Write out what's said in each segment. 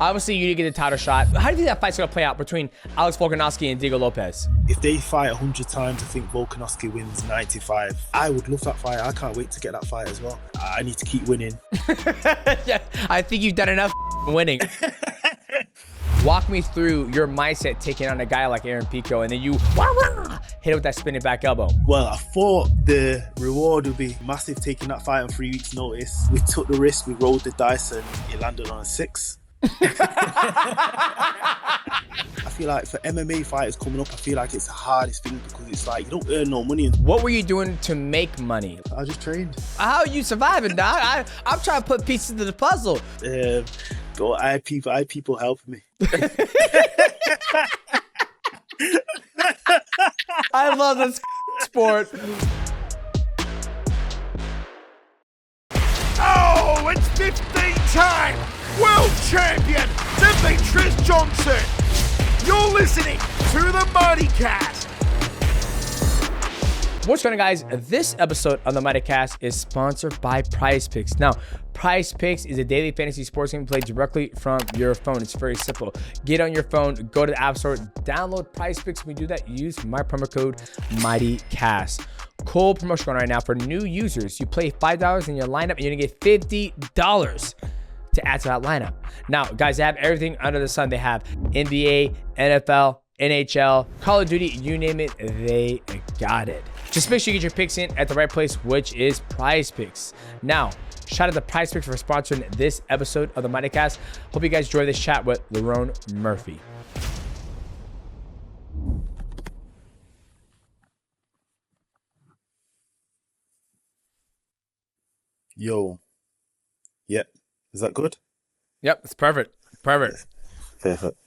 Obviously, you did get the title shot. How do you think that fight's going to play out between Alex Volkanovski and Diego Lopes? If they fight 100 times, I think Volkanovski wins 95. I would love that fight. I can't wait to get that fight as well. I need to keep winning. Yeah, I think you've done enough winning. Walk me through your mindset taking on a guy like Aaron Pico, and then you hit it with that spinning back elbow. Well, I thought the reward would be massive taking that fight on 3 weeks' notice. We took the risk, we rolled the dice, and it landed on a 6. I feel like for MMA fighters coming up, I feel like it's the hardest thing because it's like you don't earn no money. What were you doing to make money? I just trained. How are you surviving, dog? I'm trying to put pieces to the puzzle. But I had people helping me. I love this sport. Oh, it's 15-time world champion Demetrious Johnson. You're listening to the MightyCast. What's going on, guys? This episode of the MightyCast is sponsored by PrizePicks. Now, PrizePicks is a daily fantasy sports game played directly from your phone. It's very simple. Get on your phone, go to the App Store, download PrizePicks. When you do that, use my promo code MightyCast. Cool promotion going on right now for new users. You play $5 in your lineup, and you're going to get $50 to add to that lineup. Now, guys, they have everything under the sun. They have NBA, NFL, NHL, Call of Duty, you name it, they got it. Just make sure you get your picks in at the right place, which is PrizePicks. Now, shout out to PrizePicks for sponsoring this episode of the MightyCast. Hope you guys enjoy this chat with Lerone Murphy. Yo. Yep. Is that good? Yep, it's perfect. Perfect. Perfect.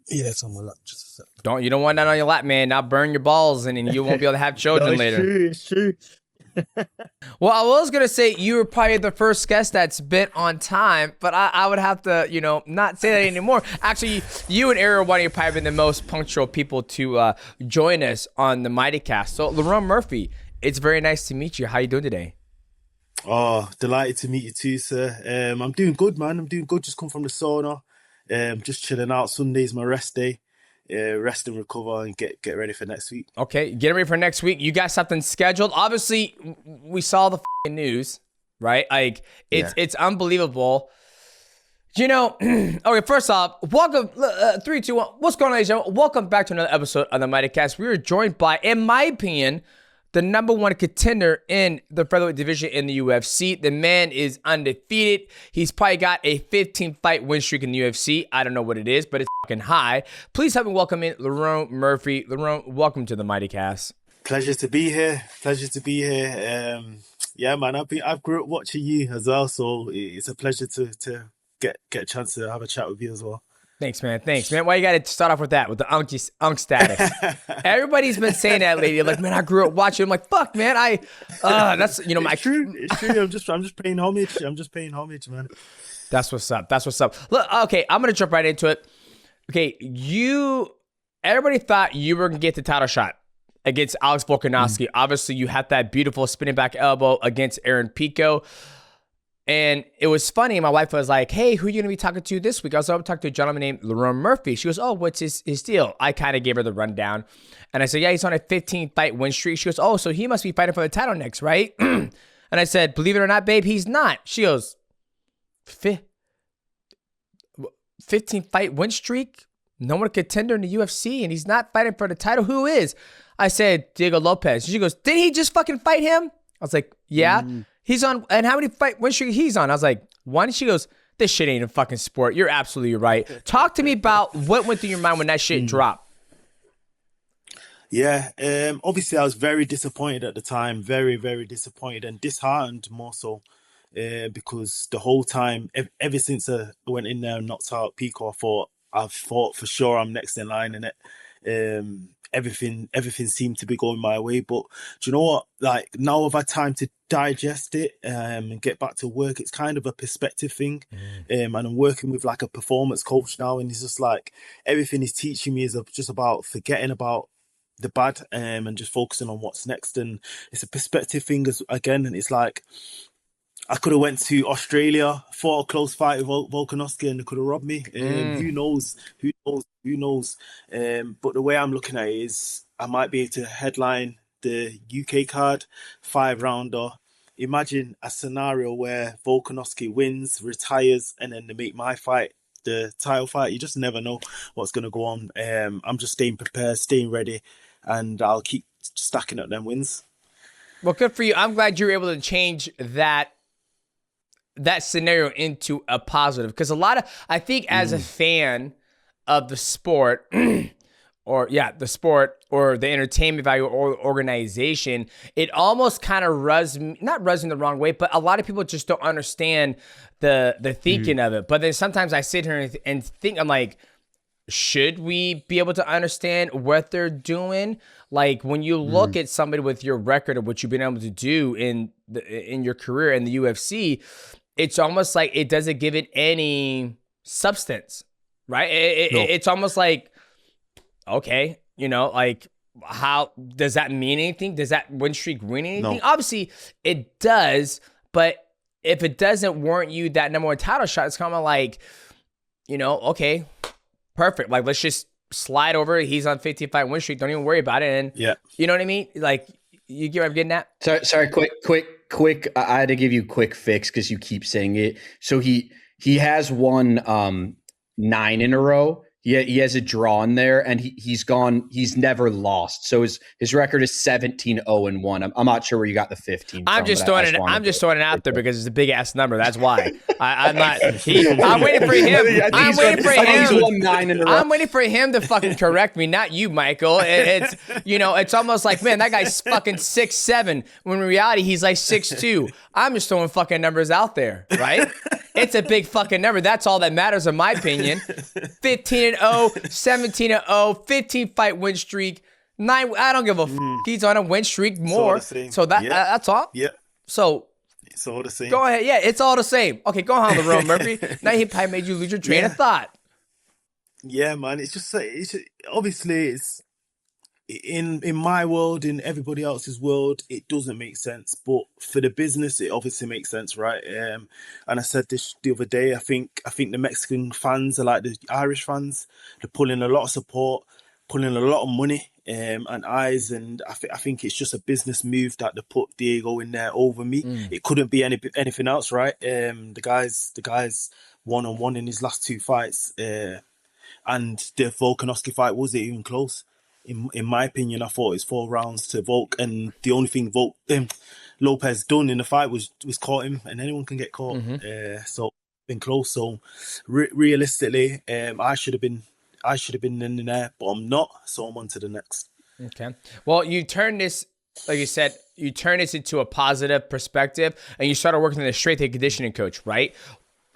Yeah, it's on my lap. Just a sec. You don't want that on your lap, man. Not burn your balls and you won't be able to have children later. It's true. Well, I was going to say you were probably the first guest that's been on time, but I would have to, not say that anymore. Actually, you and Ariel White have probably been the most punctual people to join us on the MightyCast. So, Lerone Murphy, it's very nice to meet you. How you doing today? Oh, delighted to meet you too, sir. I'm doing good, man. I'm doing good. Just come from the sauna. Just chilling out. Sunday's my rest day. Rest and recover and get ready for next week. Okay, get ready for next week. You got something scheduled? Obviously, we saw the news, right? Like, it's unbelievable. Okay, first off, welcome. 3, 2, 1. What's going on, ladies and gentlemen? Welcome back to another episode of the MightyCast. We are joined by, in my opinion, the #1 contender in the featherweight division in the UFC. The man is undefeated. He's probably got a 15-fight win streak in the UFC. I don't know what it is, but it's fucking high. Please help me welcome in Lerone Murphy. Lerone, welcome to the MightyCast. Pleasure to be here. Yeah, man. I've grew up watching you as well, so it's a pleasure to get a chance to have a chat with you as well. Thanks, man. Why you got to start off with that, with the unk status? Everybody's been saying that lately. Like, man, I grew up watching. I'm like, fuck, man. That's my. It's true. I'm just paying homage. Man. That's what's up. Look, okay, I'm gonna jump right into it. Okay, everybody thought you were gonna get the title shot against Alex Volkanovski. Obviously, you had that beautiful spinning back elbow against Aaron Pico. And it was funny. My wife was like, hey, who are you going to be talking to this week? I was going to talk to a gentleman named Lerone Murphy. She goes, oh, what's his deal? I kind of gave her the rundown. And I said, yeah, he's on a 15-fight win streak. She goes, oh, so he must be fighting for the title next, right? And I said, believe it or not, babe, he's not. She goes, 15-fight win streak? No one contender in the UFC, and he's not fighting for the title. Who is? I said, Diego Lopes. She goes, did he just fucking fight him? I was like, yeah. He's on, and how many fight win streak he's on? I was like, 1. She goes, this shit ain't a fucking sport. You're absolutely right. Talk to me about what went through your mind when that shit dropped. Yeah, obviously I was very disappointed at the time. Very, very disappointed and disheartened more so because the whole time, ever since I went in there and knocked out Pico, I thought for sure I'm next in line in it. Everything seemed to be going my way, but do you know what? Like, now I've had time to digest it and get back to work. It's kind of a perspective thing, and I'm working with like a performance coach now, and it's just like everything he's teaching me is just about forgetting about the bad and just focusing on what's next. And it's a perspective thing again, and it's like I could have went to Australia, fought a close fight with Volkanovski, and they could have robbed me. Who knows? Who knows? Who knows? But the way I'm looking at it is, I might be able to headline the UK card, 5-rounder. Imagine a scenario where Volkanovski wins, retires, and then they make my fight the title fight. You just never know what's going to go on. I'm just staying prepared, staying ready, and I'll keep stacking up them wins. Well, good for you. I'm glad you were able to change that scenario into a positive, because I think as a fan of the sport or the sport or the entertainment value or organization, it almost kind of not rubs me the wrong way, but a lot of people just don't understand the thinking of it. But then sometimes I sit here and think, I'm like, should we be able to understand what they're doing? Like, when you look at somebody with your record of what you've been able to do in your career in the UFC, it's almost like it doesn't give it any substance, right? It's almost like, okay, like, how does that mean anything? Does that win streak mean anything? No. Obviously, it does, but if it doesn't warrant you that number one title shot, it's kind of like, okay, perfect. Like, let's just slide over. He's on 15-fight win streak. Don't even worry about it. And you know what I mean? Like, you get what I'm getting at? Sorry, quick. I had to give you a quick fix because you keep saying it. So he has won 9 in a row. He has a draw in there, and he's never lost. So his record is 17-0-1. I'm not sure where you got the 15. I'm just throwing it out there because it's a big ass number. That's why. I'm waiting for him. I'm waiting for him to fucking correct me, not you, Michael. It's almost like, man, that guy's fucking 6'7", when in reality he's like 6'2". I'm just throwing fucking numbers out there, right? It's a big fucking number. That's all that matters, in my opinion. 15-0, 17-0, 15-fight win streak. 9. I don't give a fuck. He's on a win streak more. So that's all. Yeah. So it's all the same. Go ahead. Yeah, it's all the same. Okay, go on, Lerone Murphy. Now he probably made you lose your train of thought. Yeah, man. It's just obviously it's. In my world, in everybody else's world, it doesn't make sense. But for the business, it obviously makes sense, right? And I said this the other day. I think the Mexican fans are like the Irish fans. They're pulling a lot of support, pulling a lot of money and eyes. And I think it's just a business move that they put Diego in there over me. It couldn't be anything else, right? The guy's 1-on-1 in his last 2 fights, and the Volkanovski fight wasn't even close. In my opinion, I thought it was 4 rounds to Volk, and the only thing Lopez done in the fight was caught him, and anyone can get caught. So been close. So realistically, I should have been in there, but I'm not. So I'm on to the next. Okay. Well, you turn this, like you said, into a positive perspective, and you started working with a strength and conditioning coach, right?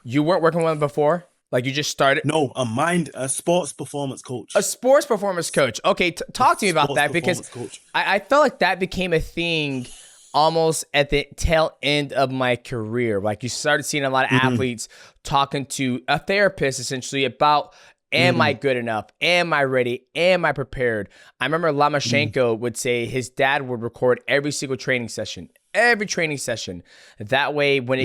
You weren't working with him before. Like, you just started? No, a sports performance coach. A sports performance coach. Okay, talk to me about that, because I felt like that became a thing almost at the tail end of my career. Like, you started seeing a lot of athletes talking to a therapist essentially about, am I good enough? Am I ready? Am I prepared? I remember Lomachenko would say his dad would record every single training session. That way, when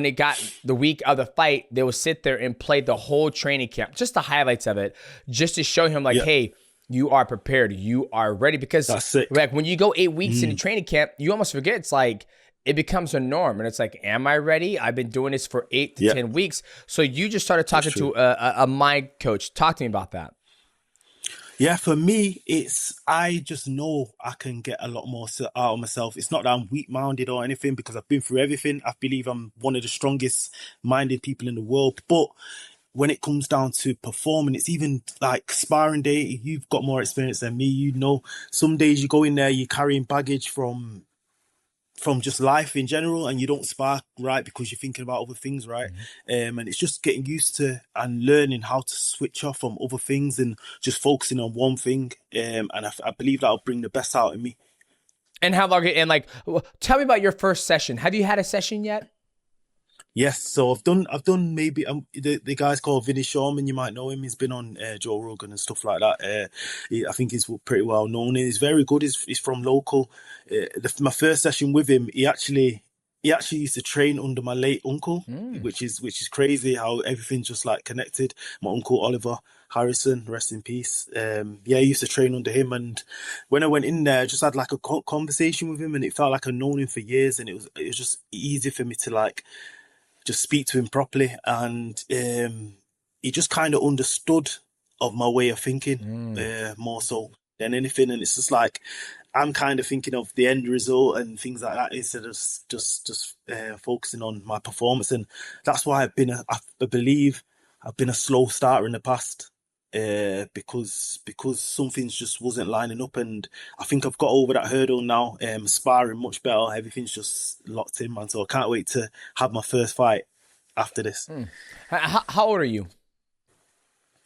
it got the week of the fight, they would sit there and play the whole training camp, just the highlights of it, just to show him, like, hey, you are prepared, you are ready. Because like, when you go 8 weeks in the training camp, you almost forget. It's like, it becomes a norm, and it's like, am I ready? I've been doing this for 8 to 10 weeks. So you just started talking to a mind coach. Talk to me about that. Yeah, for me, I just know I can get a lot more out of myself. It's not that I'm weak-minded or anything, because I've been through everything. I believe I'm one of the strongest-minded people in the world. But when it comes down to performing, it's even like sparring day. You've got more experience than me. Some days you go in there, you're carrying baggage from just life in general, and you don't spar right because you're thinking about other things, right? And it's just getting used to and learning how to switch off from other things and just focusing on one thing. And I believe that'll bring the best out of me. And how long? And like, tell me about your first session. Have you had a session yet? Yes, so I've done maybe the guy's called Vinny Sharman. You might know him. He's been on Joe Rogan and stuff like that. I think he's pretty well known. He's very good. He's from local. My first session with him, he actually he actually used to train under my late uncle, which is crazy how everything's just like connected. My uncle Oliver Harrison, rest in peace. Yeah, I used to train under him, and when I went in there, I just had like a conversation with him, and it felt like I'd known him for years, and it was just easy for me to like just speak to him properly, and he just kind of understood of my way of thinking more so than anything, and it's just like I'm kind of thinking of the end result and things like that instead of just focusing on my performance, and that's why I believe I've been a slow starter in the past. Because some things just wasn't lining up, and I think I've got over that hurdle now. Sparring much better, everything's just locked in, man. So I can't wait to have my first fight after this. How old are you?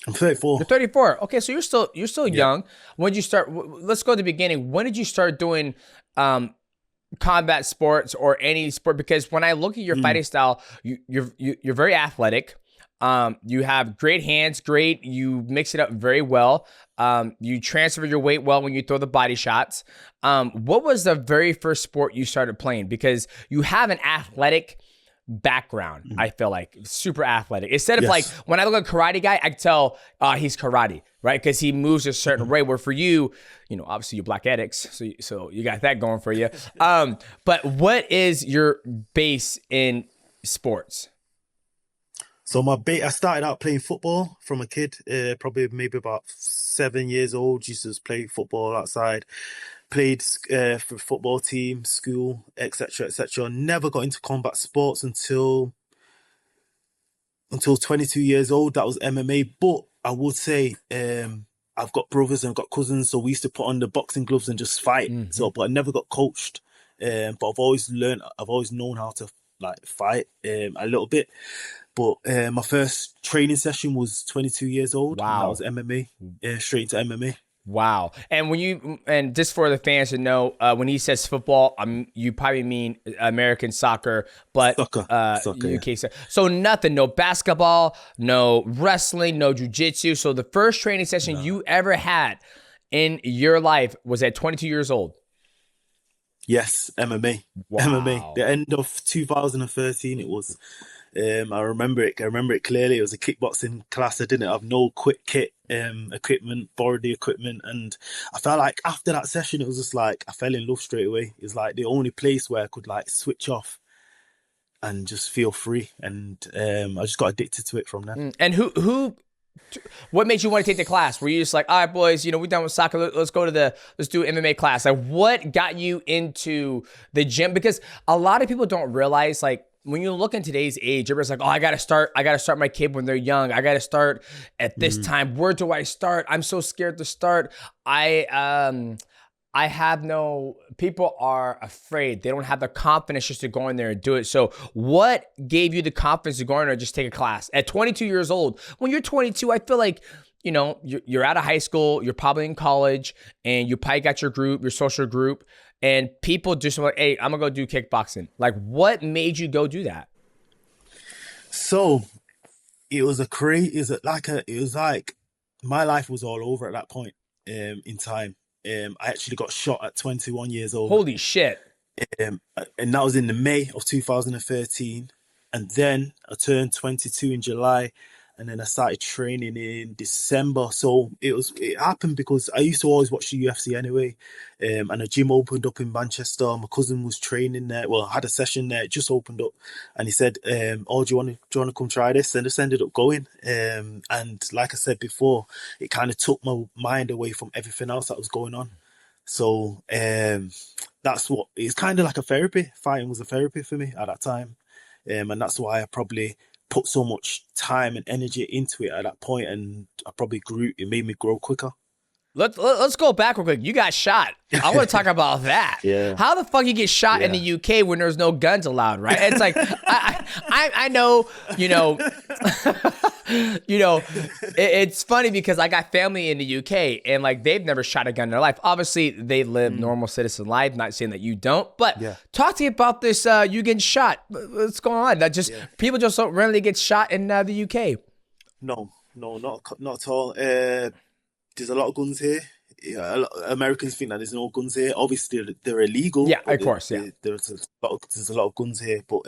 I'm 34. You're 34. Okay, so you're still young. When did you start? Let's go to the beginning. When did you start doing combat sports or any sport? Because when I look at your fighting style, you're very athletic. You have great hands, you mix it up very well. You transfer your weight well when you throw the body shots. What was the very first sport you started playing? Because you have an athletic background, I feel like, super athletic. Instead of like, when I look at a karate guy, I can tell he's karate, right? Because he moves a certain way, where for you, obviously you're black addicts, so you got that going for you. But what is your base in sports? So I started out playing football from a kid, probably maybe about 7 years old. Used to play football outside, played for football team, school, etc., etc. Never got into combat sports until 22 years old. That was MMA. But I would say I've got brothers and I've got cousins, so we used to put on the boxing gloves and just fight. So, but I never got coached. But I've always known how to like fight a little bit. But my first training session was 22 years old. Wow. And that was MMA, straight into MMA. Wow. And just for the fans to know, when he says football, you probably mean American soccer, but Soccer, UK. Yeah. So nothing, no basketball, no wrestling, no jiu-jitsu. So the first training session you ever had in your life was at 22 years old. Yes, MMA. Wow. MMA. The end of 2013 it was. I remember it clearly. It was a kickboxing class. I didn't have no quick kit equipment, borrowed the equipment, and I felt like after that session it was just like I fell in love straight away. It was like the only place where I could like switch off and just feel free, and I just got addicted to it from there. And what made you want to take the class? Were you just like, all right, boys, we're done with soccer. Let's do MMA class. Like, what got you into the gym? Because a lot of people don't realize, like, when you look in today's age, everybody's like, oh, I gotta start my kid when they're young. I gotta start at this time. Where do I start? I'm so scared to start. People are afraid. They don't have the confidence just to go in there and do it. So what gave you the confidence to go in there and just take a class? At 22 years old, when you're 22, I feel like, you're out of high school, you're probably in college, and you probably got your group, your social group, and people just like, hey, I'm gonna go do kickboxing. Like, what made you go do that? So it was like my life was all over at that point in time. I actually got shot at 21 years old. Holy shit. And that was in the May of 2013. And then I turned 22 in July. And then I started training in December. So it happened because I used to always watch the UFC anyway. And a gym opened up in Manchester. My cousin was training there. Well, I had a session there. It just opened up. And he said, oh, do you want to come try this? And I just ended up going. And like I said before, it kind of took my mind away from everything else that was going on. So that's what, it's kind of like a therapy. Fighting was a therapy for me at that time. And that's why I probably put so much time and energy into it at that point, and it made me grow quicker. Let's go back real quick. You got shot. I want to talk about that. Yeah. How the fuck you get shot in the UK when there's no guns allowed, right? It's like I know, it's funny because I got family in the UK and like they've never shot a gun in their life. Obviously, they live normal citizen life. Not saying that you don't, but talk to me about this. You getting shot? What's going on? People just don't rarely get shot in the UK. No, not at all. There's a lot of guns here. yeah, Americans think that there's no guns here. Obviously, they're illegal. Yeah, of course, yeah. There's a lot of guns here. But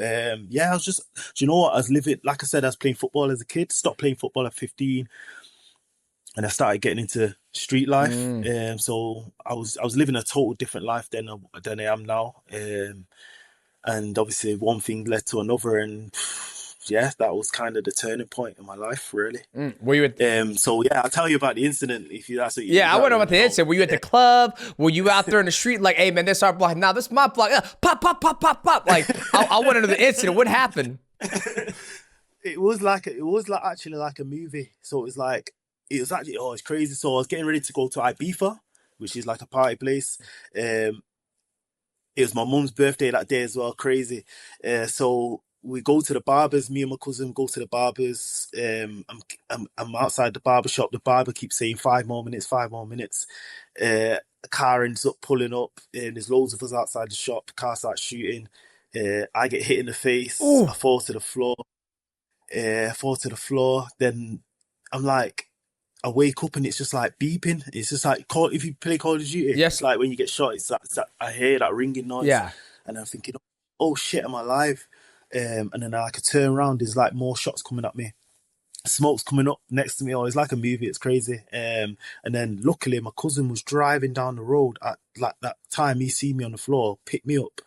yeah, I was just, do you know what? I was living, like I said, I was playing football as a kid. Stopped playing football at 15, and I started getting into street life. So I was living a total different life than I am now. And obviously, one thing led to another, and yeah, that was kind of the turning point in my life, really. Were you at so yeah, I'll tell you about the incident if you. That's what you. Yeah, I want to know about the incident. Were you at the club? Were you out there in the street like, hey man, this our block? Now this is my block. Pop, pop, pop, pop, pop. Like, I want to know the incident. What happened? It was actually like a movie. So it was actually it's crazy. So I was getting ready to go to Ibiza, which is like a party place. It was my mum's birthday that day as well. Crazy. So we go to the barbers. Me and my cousin go to the barbers. I'm outside the barber shop. The barber keeps saying 5 more minutes, 5 more minutes. A car ends up pulling up, and there's loads of us outside the shop. The car starts shooting. I get hit in the face. Ooh. I fall to the floor. Then I'm like, I wake up and it's just like beeping. It's just like if you play Call of Duty, yes, it's like when you get shot, it's that I hear that ringing noise. Yeah. And I'm thinking, oh shit, am I alive? And then I could turn around. There's like more shots coming at me. Smoke's coming up next to me. Oh, it's like a movie. It's crazy. And then luckily my cousin was driving down the road at like that time. He seen me on the floor, picked me up,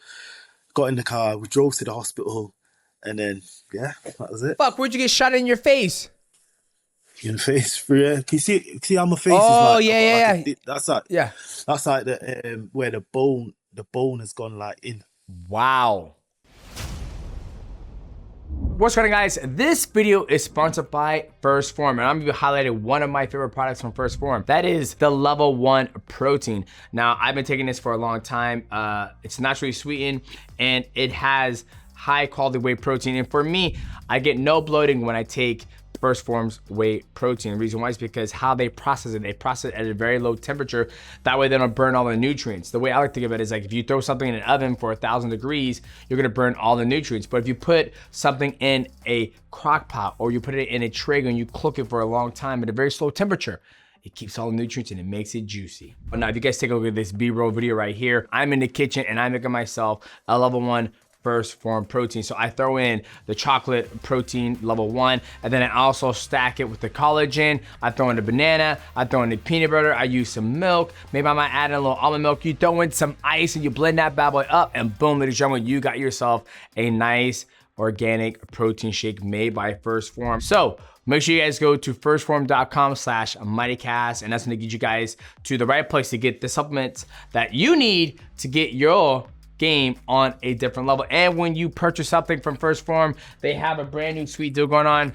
got in the car. We drove to the hospital, and then yeah, that was it. Fuck, where'd you get shot in your face? In the face, yeah. Can you see how my face is like? Yeah. That's like the where the bone has gone like in. Wow. What's going on, guys? This video is sponsored by First Form, and I'm going to be highlighting one of my favorite products from First Form. That is the Level 1 protein. Now, I've been taking this for a long time. It's naturally sweetened, and it has high quality whey protein. And for me, I get no bloating when I take First Form's whey protein. The reason why is because how they process it at a very low temperature. That way they don't burn all the nutrients. The way I like to think of it is like if you throw something in an oven for 1,000 degrees, you're gonna burn all the nutrients. But if you put something in a crock pot or you put it in a Traeger and you cook it for a long time at a very slow temperature, it keeps all the nutrients and it makes it juicy. But now if you guys take a look at this B-roll video right here, I'm in the kitchen and I'm making myself a Level 1 First Form protein. So I throw in the chocolate protein Level 1, and then I also stack it with the collagen. I throw in the banana, I throw in the peanut butter, I use some milk, maybe I might add in a little almond milk. You throw in some ice and you blend that bad boy up, and boom, ladies and gentlemen, you got yourself a nice organic protein shake made by First Form. So make sure you guys go to firstform.com/MightyCast, and that's gonna get you guys to the right place to get the supplements that you need to get your game on a different level. And when you purchase something from First Form, they have a brand new sweet deal going on.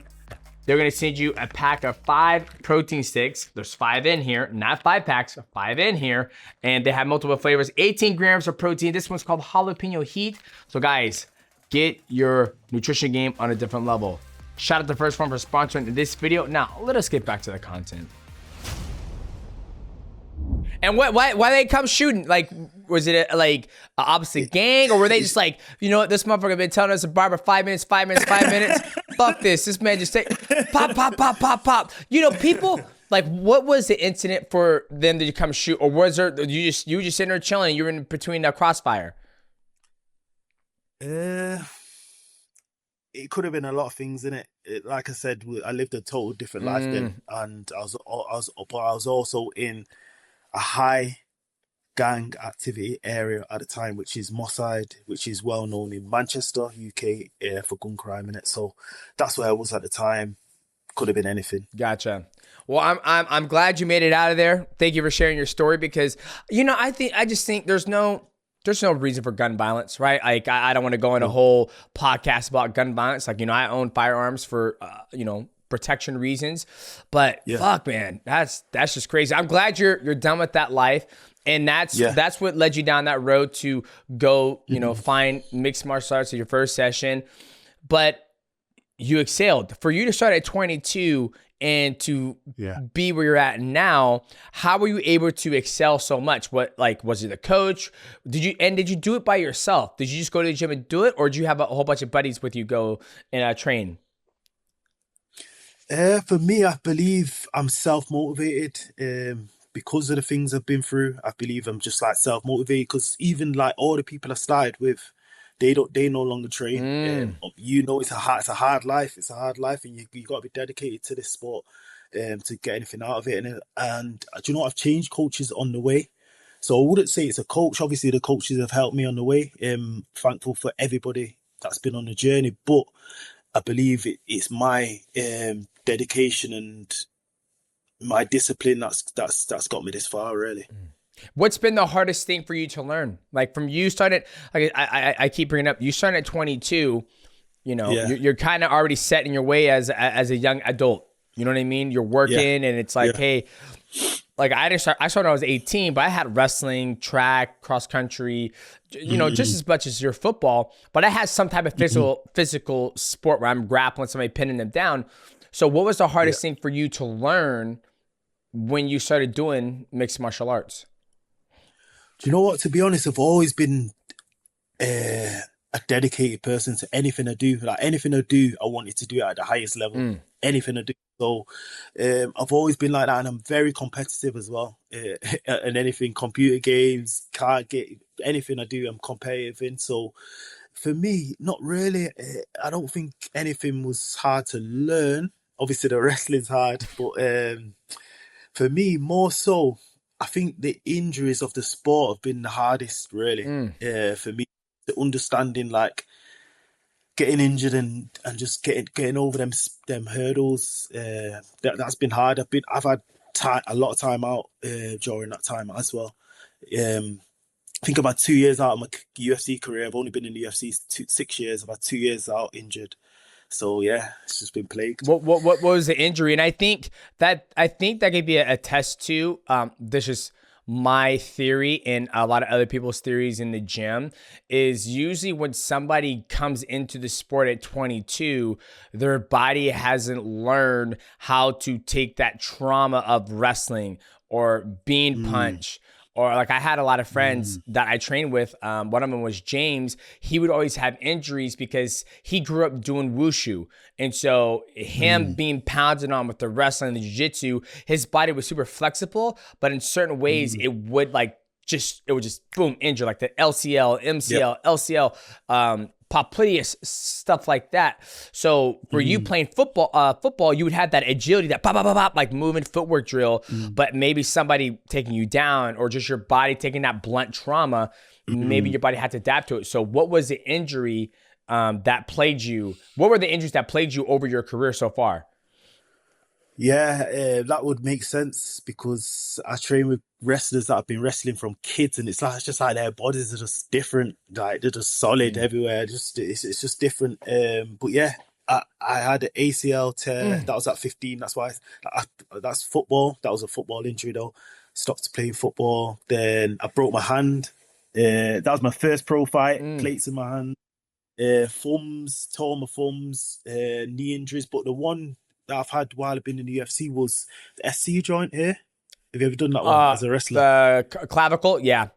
They're gonna send you a pack of 5 protein sticks. There's 5 in here, not 5 packs, 5 in here. And they have multiple flavors, 18 grams of protein. This one's called Jalapeno Heat. So guys, get your nutrition game on a different level. Shout out to First Form for sponsoring this video. Now, let us get back to the content. And why they come shooting? Like, was it like a opposite gang, or were they just like, you know what, this motherfucker been telling us to barber 5 minutes, 5 minutes, 5 minutes. Fuck this. This man just take pop, pop, pop, pop, pop. You know, people like, what was the incident for them to come shoot, or was there you were just sitting there chilling, and you were in between a crossfire? It could have been a lot of things in it. Like I said, I lived a total different life then, and I was also in a high gang activity area at the time, which is Mossad, which is well known in Manchester, UK, for gun crime in it. So that's where I was at the time. Could have been anything. Gotcha. Well, I'm glad you made it out of there. Thank you for sharing your story, because you know, I just think there's no reason for gun violence, right? Like I don't want to go in a whole podcast about gun violence. Like, you know, I own firearms for you know, protection reasons, but fuck, man, that's just crazy. I'm glad you're done with that life, and that's what led you down that road to go, you know, find mixed martial arts at your first session. But you excelled. For you to start at 22 and to be where you're at now, how were you able to excel so much? What, like, was it a coach? Did you do it by yourself? Did you just go to the gym and do it, or did you have a whole bunch of buddies with you go and train? For me, I believe I'm self-motivated, because of the things I've been through. I believe I'm just like self-motivated, because even like all the people I started with, they no longer train. It's a hard life. It's a hard life, and you got to be dedicated to this sport to get anything out of it. And do you know what? I've changed coaches on the way. So I wouldn't say it's a coach. Obviously, the coaches have helped me on the way. Thankful for everybody that's been on the journey. But I believe it's my dedication and my discipline that's got me this far, really. What's been the hardest thing for you to learn? Like from you started, like I keep bringing up, you started at 22. You know, you're kind of already set in your way as a young adult. You know what I mean? You're working, and it's like, hey. Like I started when I was 18, but I had wrestling, track, cross country, you know, just as much as your football. But I had some type of physical sport where I'm grappling somebody, pinning them down. So what was the hardest thing for you to learn when you started doing mixed martial arts? Do you know what? To be honest, I've always been a dedicated person to anything I do. Like anything I do, I wanted to do it at the highest level. Anything I do. So I've always been like that, and I'm very competitive as well. And anything, computer games, card game, anything I do, I'm competitive in. So for me, not really. I don't think anything was hard to learn. Obviously, the wrestling's hard, but for me, more so, I think the injuries of the sport have been the hardest, really. For me, the understanding, like, getting injured and just getting over them hurdles, that's been hard. I've had a lot of time out during that time as well. I think I've had 2 years out of my UFC career. I've only been in the UFC 6 years. I've had 2 years out injured. So yeah, it's just been plagued. What was the injury? And I think that could be a test too. This is my theory and a lot of other people's theories in the gym is usually when somebody comes into the sport at 22, their body hasn't learned how to take that trauma of wrestling or being punched. Or like I had a lot of friends that I trained with. One of them was James. He would always have injuries because he grew up doing wushu. And so him being pounded on with the wrestling and the jiu-jitsu, his body was super flexible, but in certain ways it would just boom, injure, like the LCL, MCL, LCL, popliteus, stuff like that. So for you playing football, you would have that agility, that pop, pop, pop, pop, like moving footwork drill, but maybe somebody taking you down or just your body taking that blunt trauma, maybe your body had to adapt to it. So what was the injury that plagued you? What were the injuries that plagued you over your career so far? Yeah, that would make sense because I train with wrestlers that have been wrestling from kids, and it's just like their bodies are just different. Like they're just solid everywhere. It's just different. But yeah, I had an ACL tear. That was at 15. That's why that's football. That was a football injury though. Stopped playing football. Then I broke my hand. That was my first pro fight. Plates in my hand. Thumbs, tore my thumbs. Knee injuries. But the one that I've had while I've been in the UFC was the SC joint here. Have you ever done that one as a wrestler? The clavicle, yeah.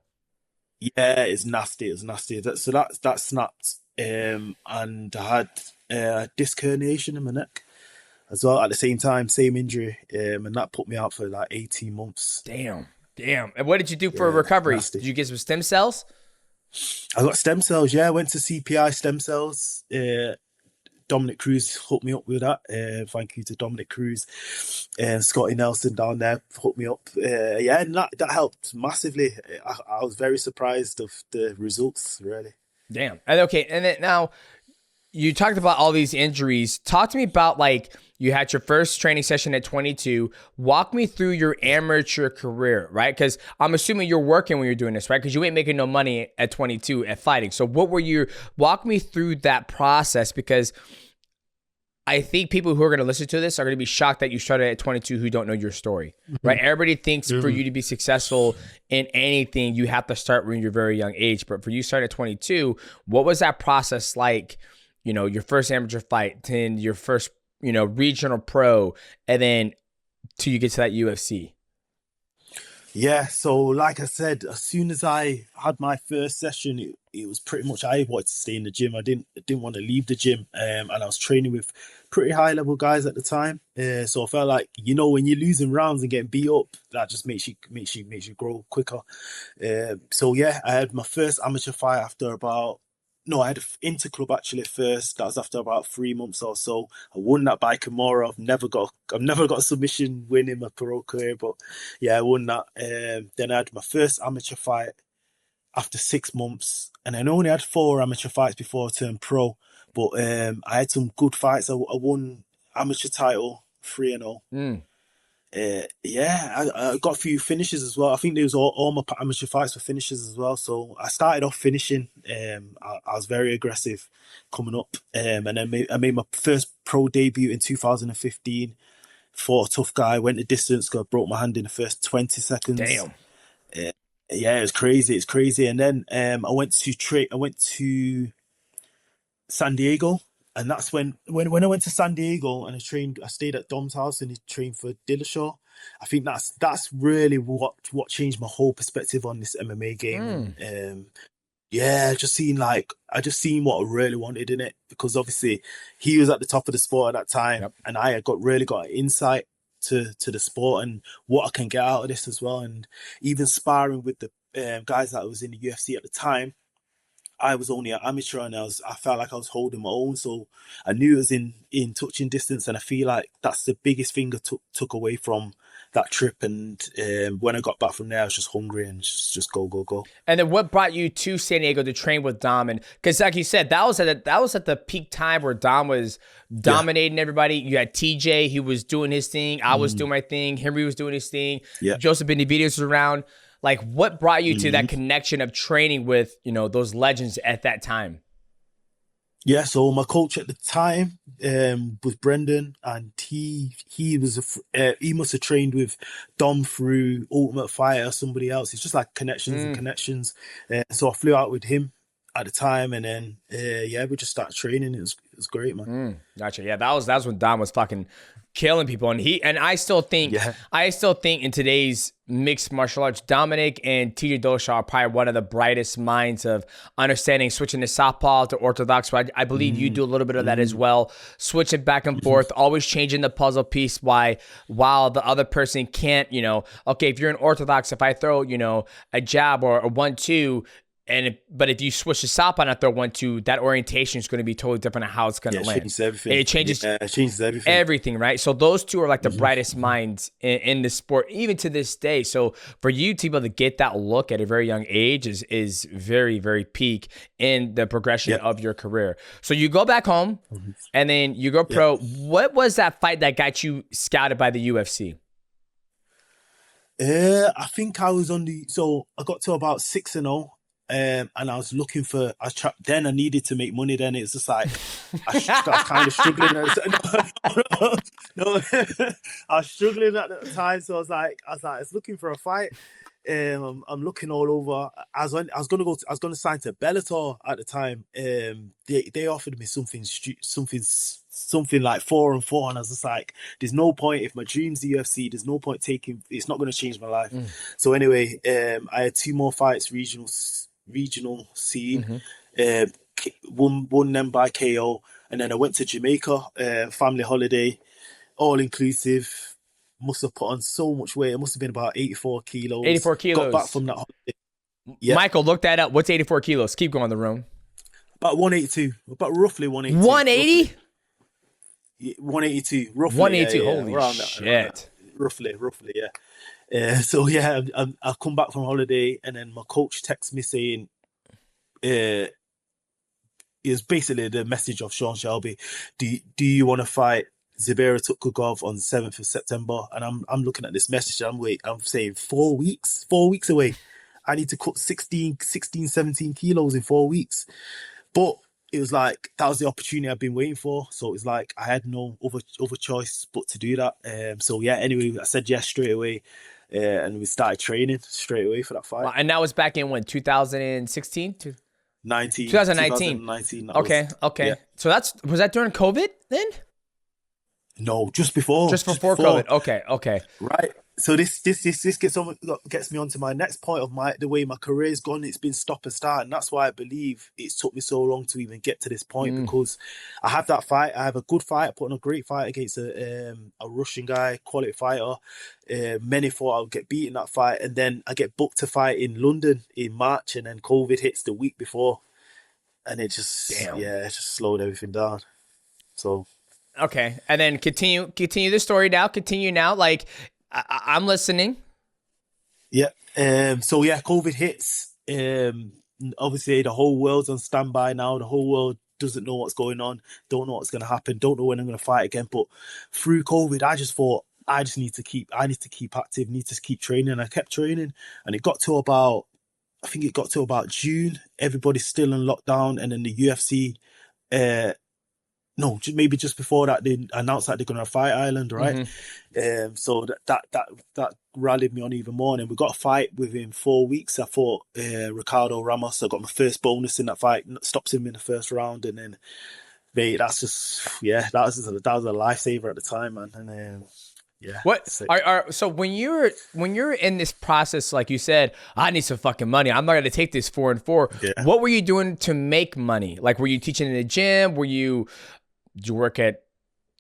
Yeah, it's nasty. It's nasty. So that snapped. And I had a disc herniation in my neck as well at the same time, same injury. And that put me out for like 18 months. Damn. And what did you do for recovery? Nasty. Did you get some stem cells? I got stem cells, yeah. I went to CPI stem cells. Dominick Cruz hooked me up with that. Thank you to Dominick Cruz and Scotty Nelson down there hooked me up. And that helped massively. I was very surprised of the results, really. Damn. And then now you talked about all these injuries. Talk to me about like you had your first training session at 22. Walk me through your amateur career, right? Because I'm assuming you're working when you're doing this, right? Because you ain't making no money at 22 at fighting. So walk me through that process, because I think people who are going to listen to this are going to be shocked that you started at 22 who don't know your story, right? Everybody thinks for you to be successful in anything, you have to start when you're very young age. But for you starting at 22, what was that process like? You know, your first amateur fight, then your first, regional pro, and then till you get to that UFC? Yeah, so like I said, as soon as I had my first session, it was pretty much I wanted to stay in the gym. I didn't want to leave the gym, and I was training with pretty high level guys at the time. So I felt like, when you're losing rounds and getting beat up, that just makes you grow quicker. So yeah, I had my first amateur fight after about. No, I had an interclub actually first. That was after about 3 months or so. I won that by Kimura. I've never got a submission win in my pro career, but yeah, I won that. Then I had my first amateur fight after 6 months, and I only had 4 amateur fights before I turned pro. But I had some good fights. I won amateur title 3-0. Yeah, I got a few finishes as well. I think there was all my amateur fights were finishes as well. So I started off finishing. I was very aggressive coming up, and then I made my first pro debut in 2015. Fought a tough guy, went the distance, broke my hand in the first 20 seconds. Damn. Yeah, it's crazy. It's crazy. And then I went to San Diego. And that's when I went to San Diego and I stayed at Dom's house and he trained for Dillashaw. I think that's really what changed my whole perspective on this MMA game. Yeah, I just seen what I really wanted in it, because obviously he was at the top of the sport at that time, yep. And I really got insight to the sport and what I can get out of this as well. And even sparring with the guys that was in the UFC at the time, I was only an amateur and I felt like I was holding my own. So I knew it was in touching distance, and I feel like that's the biggest thing I took away from that trip. And when I got back from there, I was just hungry and just go. And then what brought you to San Diego to train with Dom? And because like you said, that was at the peak time where Dom was dominating everybody. You had TJ, he was doing his thing. I was doing my thing. Henry was doing his thing. Yeah. Joseph Benavidez was around. Like, what brought you to that connection of training with, those legends at that time? Yeah, so my coach at the time was Brendan, and he must have trained with Dom through Ultimate Fighter or somebody else. It's just like connections and connections. So I flew out with him at the time, and then we just started training. It was great, man. Gotcha. Yeah, that was when Dom was fucking killing people, and I still think in today's mixed martial arts, Dominick and TJ Dillashaw are probably one of the brightest minds of understanding switching to southpaw to orthodox. But I believe you do a little bit of that as well, switching back and forth, always changing the puzzle piece. While the other person can't, okay, if you're an orthodox, if I throw, a jab or a 1-2. But if you switch to southpaw and I throw 1-2, that orientation is going to be totally different on how it's going to land. It changes everything. Everything, right? So those two are like the brightest minds in the sport, even to this day. So for you to be able to get that look at a very young age is very, very peak in the progression of your career. So you go back home and then you go pro. What was that fight that got you scouted by the UFC? I think I was I got to about 6-0. And I was looking for. Then I needed to make money. Then it's just like I was kind of struggling. I was struggling at the time, so I was looking for a fight. I'm looking all over. I was gonna sign to Bellator at the time. They offered me something like 4-4, and I was just like, there's no point. If my dream's the UFC, there's no point taking. It's not going to change my life. So anyway, I had 2 more fights, regional scene, won them by KO, and then I went to Jamaica, family holiday, all inclusive. Must have put on so much weight. It must have been about 84 kilos. 84 kilos. Got back from that holiday. Yep. Michael, look that up. What's 84 kilos? Keep going, Lerone. About 182. About roughly 182. 180? 182. Roughly. 182. Holy shit. Roughly, yeah. So yeah, I come back from holiday, and then my coach texts me saying, it was basically the message of Sean Shelby. Do you want to fight Zubera Tukhugov on the 7th of September? And I'm looking at this message. I'm saying 4 weeks away. I need to cut 16, 17 kilos in 4 weeks. But it was like, that was the opportunity I've been waiting for. So it was like, I had no other choice but to do that. So yeah, anyway, I said yes straight away. And we started training straight away for that fight. Wow, and that was back in when, 2016? 2019. Okay. Yeah. So was that during COVID then? No, just before. Just before COVID. Okay. Right. So this gets me onto my next point of the way my career's gone. It's been stop and start, and that's why I believe it's took me so long to even get to this point, because I have that fight. I have a good fight. I put on a great fight against a Russian guy, quality fighter. Many thought I would get beaten that fight, and then I get booked to fight in London in March, and then COVID hits the week before, and it just it just slowed everything down. So okay, and then continue the story now. Continue now, like. I'm listening. Yeah. So yeah, COVID hits. Obviously, the whole world's on standby now. The whole world doesn't know what's going on. Don't know what's going to happen. Don't know when I'm going to fight again. But through COVID, I just thought I need to keep active. Need to keep training. And I kept training, and it got to about June. Everybody's still in lockdown, and then the UFC. No, maybe just before that, they announced that they're going to fight Ireland, right? So that rallied me on even more. And then we got a fight within 4 weeks. I fought Ricardo Ramos. I got my first bonus in that fight. Stops him in the first round, and then, mate, that was a lifesaver at the time, man. And what so when you're in this process, like you said, I need some fucking money, I'm not going to take this 4-4. What were you doing to make money? Like, were you teaching in the gym? Did you work at,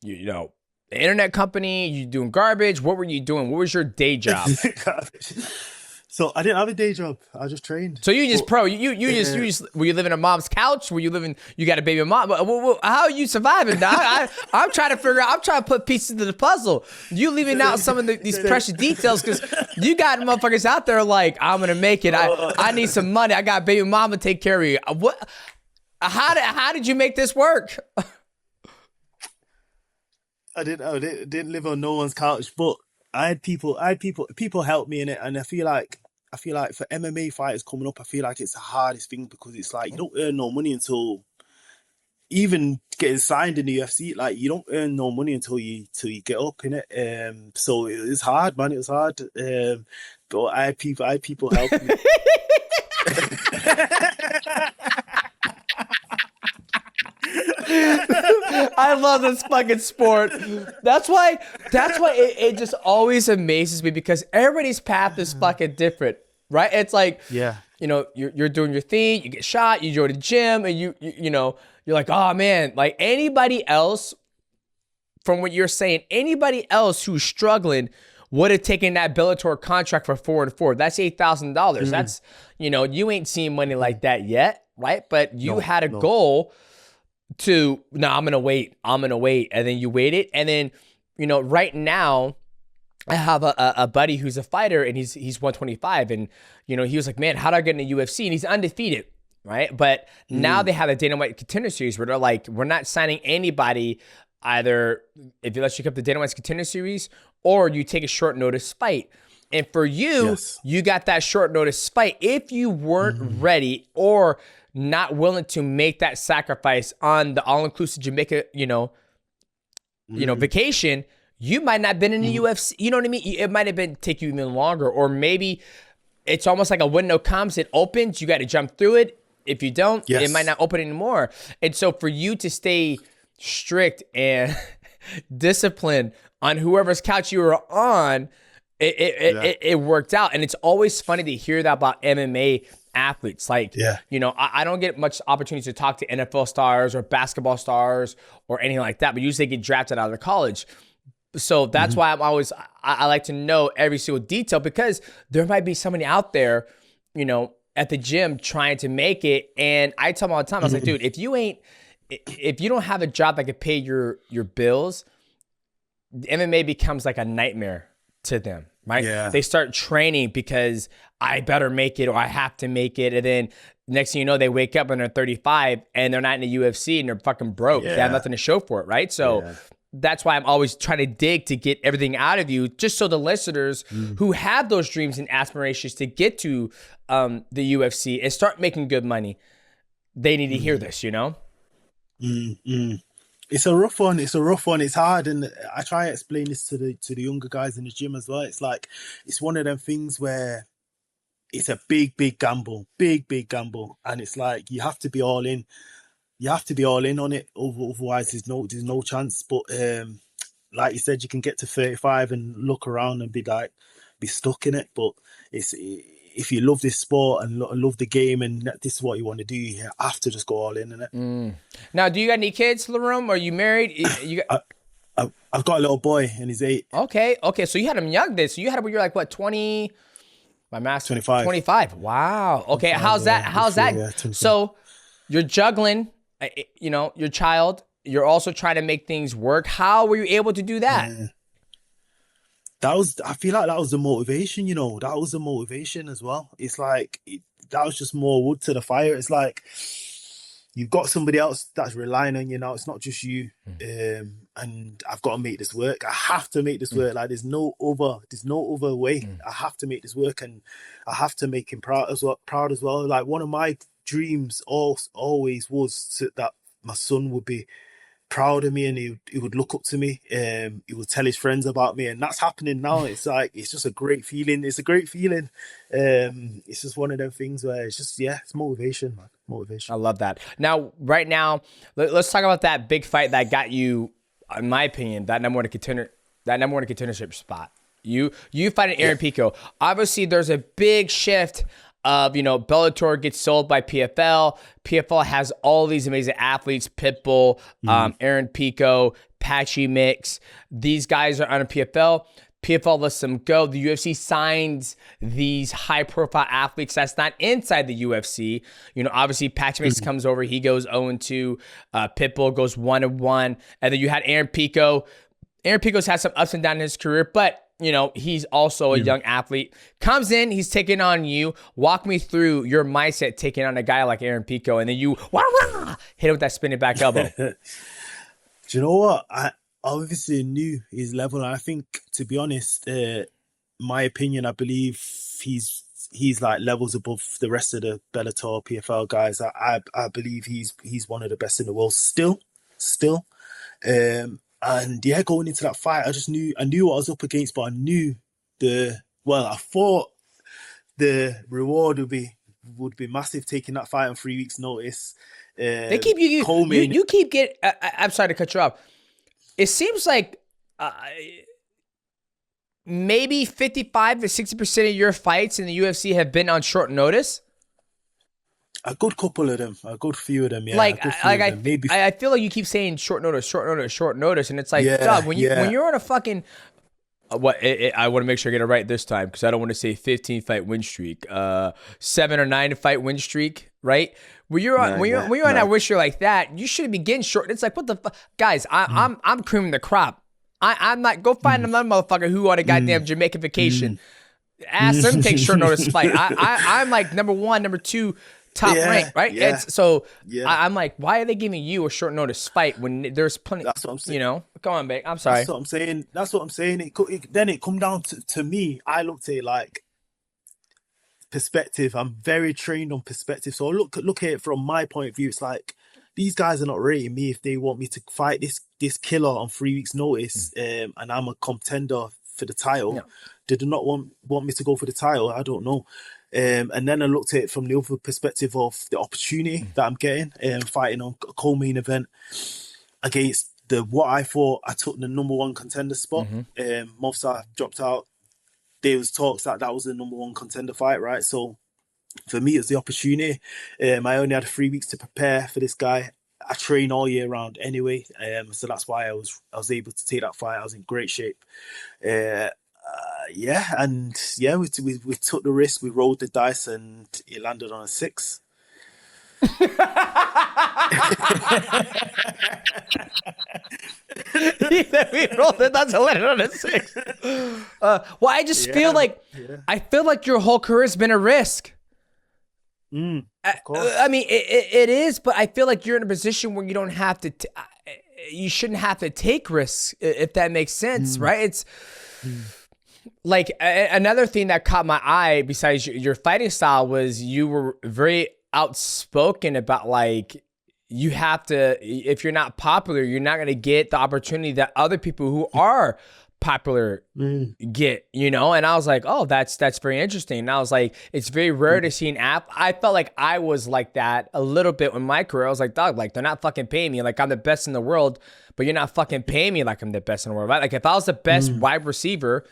the internet company? You doing garbage? What were you doing? What was your day job? So I didn't have a day job. I just trained. So you just were you living on mom's couch? You got a baby mom? How are you surviving, dog? I'm trying to figure out, I'm trying to put pieces to the puzzle. You leaving out some of these precious details, because you got motherfuckers out there like, I'm going to make it. I need some money. I got baby mama to take care of you. How did you make this work? I didn't live on no one's couch, but I had people help me in it, and I feel like for MMA fighters coming up, I feel like it's the hardest thing, because it's like you don't earn no money until even getting signed in the UFC. Like, you don't earn no money until you get up in it. So it was hard, man. It was hard. But I had people help me. I love this fucking sport. That's why it just always amazes me, because everybody's path is fucking different, right? It's like, you're doing your thing, you get shot, you go to the gym, and you're like, oh man, like anybody else, from what you're saying, anybody else who's struggling would have taken that Bellator contract for 4-4. That's $8,000. That's, you ain't seen money like that yet, right? But you had a goal to, I'm going to wait. And then you waited. And then, right now I have a buddy who's a fighter, and he's 125. And, he was like, man, how do I get in the UFC? And he's undefeated, right? But now they have a Dana White Contender Series where they're like, we're not signing anybody, either if you let you come to Dana White's Contender Series, or you take a short notice fight. And for you, you got that short notice fight. If you weren't ready or not willing to make that sacrifice on the all-inclusive Jamaica, vacation, you might not have been in the UFC. You know what I mean? It might have been take you even longer, or maybe it's almost like a window comes, it opens, you got to jump through it. If you don't, it might not open anymore. And so for you to stay strict and disciplined on whoever's couch you were on, it worked out. And it's always funny to hear that about MMA athletes. Like, I don't get much opportunity to talk to NFL stars or basketball stars or anything like that, but usually they get drafted out of college. So that's why I like to know every single detail, because there might be somebody out there, at the gym trying to make it. And I tell them all the time, I was like, dude, if you don't have a job that can pay your bills, MMA becomes like a nightmare to them, right? Yeah. They start training because I better make it, or I have to make it. And then next thing you know, they wake up and they're 35 and they're not in the UFC and they're fucking broke. They have nothing to show for it, right? So that's why I'm always trying to dig to get everything out of you, just so the listeners who have those dreams and aspirations to get to the UFC and start making good money, they need to hear this, It's a rough one. It's hard, and I try to explain this to the younger guys in the gym as well. It's like, it's one of them things where it's a big gamble, and it's like you have to be all in. You have to be all in on it, otherwise there's no chance. But like you said, you can get to 35 and look around and be stuck in it. But if you love this sport and love the game and this is what you want to do, you have to just go all in it. Now, do you got any kids, Lerone? Are you married? I've got a little boy and he's 8. Okay. So you had him young then. So you had him when you were like, what, 20? My math. 25. 25. Wow. Okay. How's that? Yeah, so you're juggling, your child. You're also trying to make things work. How were you able to do that? Yeah. I feel like that was the motivation, that was the motivation as well. It's like, that was just more wood to the fire. It's like, you've got somebody else that's relying on you now. It's not just you. And I've got to make this work. I have to make this work. Like there's no other way. I have to make this work, and I have to make him proud as well. Like one of my dreams always was that my son would be proud of me and he would look up to me. He would tell his friends about me, and that's happening now. It's like, it's just a great feeling. It's a great feeling. It's just one of them things where it's just, it's motivation, man. Motivation. I love that. Now, right now, let's talk about that big fight that got you, in my opinion, that number one contendership spot. You fighting Aaron Pico. Obviously, there's a big shift of, Bellator gets sold by PFL. PFL has all these amazing athletes, Pitbull, Aaron Pico, Patchy Mix. These guys are on a PFL. PFL lets them go. The UFC signs these high-profile athletes that's not inside the UFC. Obviously, Patchy Mix comes over. He goes 0-2. Pitbull goes 1-1. And then you had Aaron Pico. Aaron Pico's had some ups and downs in his career, but he's also a young athlete. Comes in, he's taking on you. Walk me through your mindset taking on a guy like Aaron Pico, and then you hit him with that spinning back elbow. Do you know what? I obviously knew his level, and I think, to be honest, my opinion, I believe he's like levels above the rest of the Bellator PFL guys. I believe he's one of the best in the world still. And going into that fight, I knew what I was up against, but I knew I thought the reward would be massive taking that fight on 3 weeks' notice. They keep you keep getting. I'm sorry to cut you off. It seems like maybe 55 to 60% of your fights in the UFC have been on short notice. A good couple of them, a good few of them, yeah. I feel like you keep saying short notice, and it's like, Doug, when you're on a fucking I want to make sure I get it right this time because I don't want to say 15 fight win streak, 7 or 9 fight win streak, right? When you're on that win streak like that, you shouldn't be getting short. It's like, what the fuck, guys? I'm creaming the crop. I'm not. Go find another motherfucker who on a goddamn Jamaican vacation. Ask them take short notice fight. I'm like number 1, number 2. Top rank, right? Yeah. I'm like, why are they giving you a short notice fight when there's plenty? That's what I'm saying. Come on, babe. I'm sorry. That's what I'm saying. Then it come down to me. I looked at it like perspective. I'm very trained on perspective. So I look at it from my point of view. It's like these guys are not rating me if they want me to fight this killer on 3 weeks' notice, and I'm a contender for the title. No. Did they not want me to go for the title? I don't know. And then I looked at it from the other perspective of the opportunity that I'm getting, fighting on a co-main event against what I thought I took the number 1 contender spot. Movsar dropped out. There was talks that was the number 1 contender fight, right? So for me, it's the opportunity. I only had 3 weeks to prepare for this guy. I train all year round anyway, so that's why I was able to take that fight. I was in great shape. We took the risk, we rolled the dice, and it landed on a 6. We rolled the dice and landed on a 6. I just feel like your whole career has been a risk. Of course. I mean, it is, but I feel like you're in a position where you don't have to. You shouldn't have to take risks, if that makes sense, right? It's. Like another thing that caught my eye besides your fighting style was you were very outspoken about like you have to, if you're not popular, you're not going to get the opportunity that other people who are popular get, you know? And I was like, oh, that's very interesting. And I was like, it's very rare to see an app. I felt like I was like that a little bit in my career. I was like, dog, like they're not fucking paying me. Like I'm the best in the world, but you're not fucking paying me like I'm the best in the world, right? Like if I was the best wide receiver,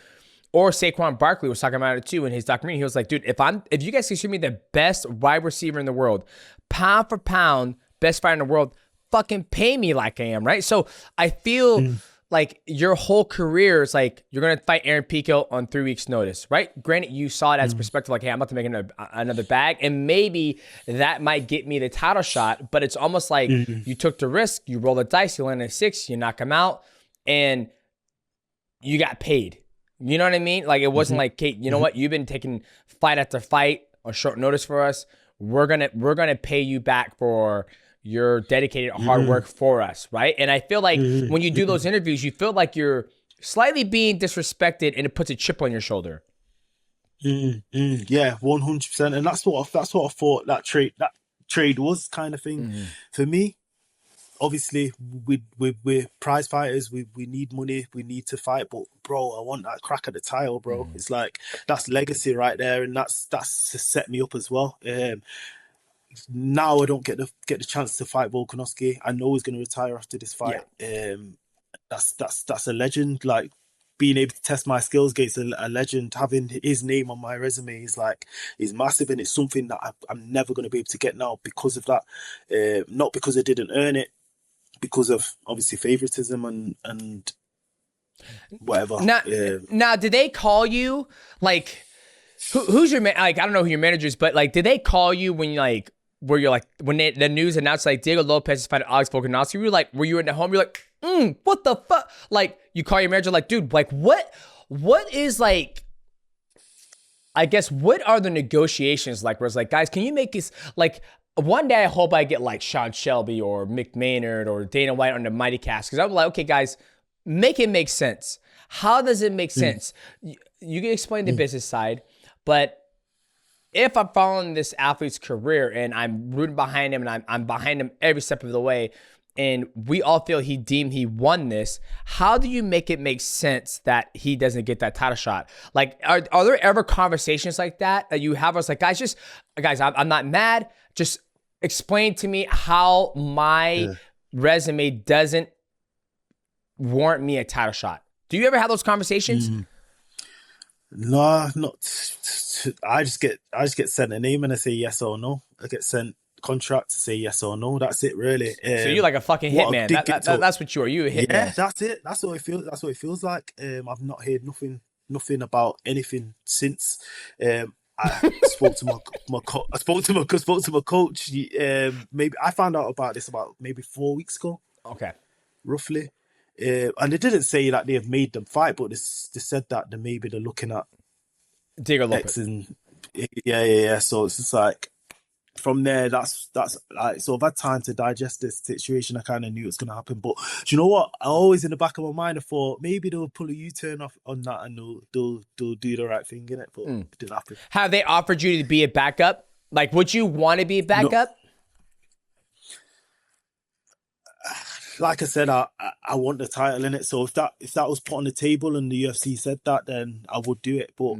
or Saquon Barkley was talking about it too in his documentary. He was like, dude, if you guys consider me the best wide receiver in the world, pound for pound, best fighter in the world, fucking pay me like I am, right? So I feel like your whole career is like you're gonna fight Aaron Pico on 3 weeks' notice, right? Granted, you saw it as perspective, like, hey, I'm about to make another bag, and maybe that might get me the title shot. But it's almost like you took the risk, you roll the dice, you land a 6, you knock him out, and you got paid. You know what I mean? Like it wasn't like, Kate, you know what? You've been taking fight after fight on short notice for us. We're gonna pay you back for your dedicated hard work for us, right? And I feel like when you do those interviews, you feel like you're slightly being disrespected, and it puts a chip on your shoulder. Yeah, 100%, and that's what I thought that trade was kind of thing for me. Obviously, we're prize fighters. We need money. We need to fight. But bro, I want that crack at the title, bro. It's like that's legacy right there, and that's to set me up as well. Now I don't get the chance to fight Volkanovski. I know he's going to retire after this fight. Yeah. That's a legend. Like being able to test my skills against a legend, having his name on my resume is massive, and it's something that I'm never going to be able to get now because of that. Not because I didn't earn it, because of obviously favoritism and whatever. Now, did they call you like? Who's your like? I don't know who your manager is, but like, did they call you when you like? Where you're like when the news announced like Diego Lopes is fighting Alex Volkanovski? Were you in the home? You're like, what the fuck? Like you call your manager like, dude, like what is like? I guess what are the negotiations like? Where it's like, guys, can you make this like? One day I hope I get like Sean Shelby or Mick Maynard or Dana White on the MightyCast, because I'm like, okay, guys, make it make sense. How does it make sense? You can explain the business side, but if I'm following this athlete's career and I'm rooting behind him and I'm behind him every step of the way, and we all feel he won this, how do you make it make sense that he doesn't get that title shot? Like, are there ever conversations like that you have? Where it's like, guys, I'm not mad. Just explain to me how my resume doesn't warrant me a title shot. Do you ever have those conversations? No, not. I just get sent a name and I say yes or no. I get sent contract to say yes or no. That's it, really. So you're like a fucking hitman. That's what you are. You a hitman. Yeah, that's it. That's what it feels. That's what it feels like. I've not heard nothing about anything since. I spoke to my coach. Maybe I found out about this about maybe 4 weeks ago. Okay, roughly. And they didn't say that they have made them fight, but they said that they're looking at Diego Lopes. Yeah. So it's just like from there, that's like, so I've had time to digest this situation. I kind of knew it's going to happen, but do you know what? I always in the back of my mind, I thought maybe they'll pull a U-turn off on that and they'll do the right thing in it, but it didn't happen. Have they offered you to be a backup? Like, would you want to be a backup? No. Like I said, I want the title in it. So if that was put on the table and the UFC said that, then I would do it. But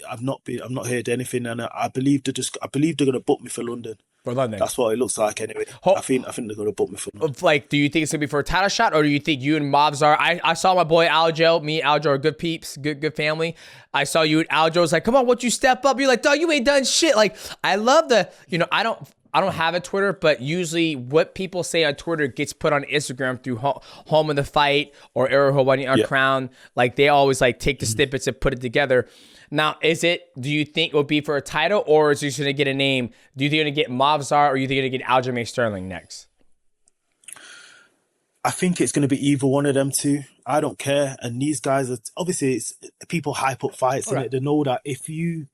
I've not heard anything, and I believe they're going to book me for London. For London, that's what it looks like anyway. I think they're going to book me for London. Like, do you think it's going to be for a title shot, or do you think you and Mobs are? I saw my boy Aljo. Me and Aljo are good peeps, good family. I saw you and Aljo was like, "Come on, won't you step up?" You're like, "Dog, you ain't done shit." Like, I love I don't have a Twitter, but usually what people say on Twitter gets put on Instagram through Home of the Fight or Arrow Hawaiian or Crown. Like, they always like take the snippets and put it together. Now, do you think it will be for a title, or is he going to get a name? Do you think you're going to get Mavzar, or do you think you're going to get Aljamain Sterling next? I think it's going to be either one of them two. I don't care. And these guys are obviously people hype up fights, right. They know that if you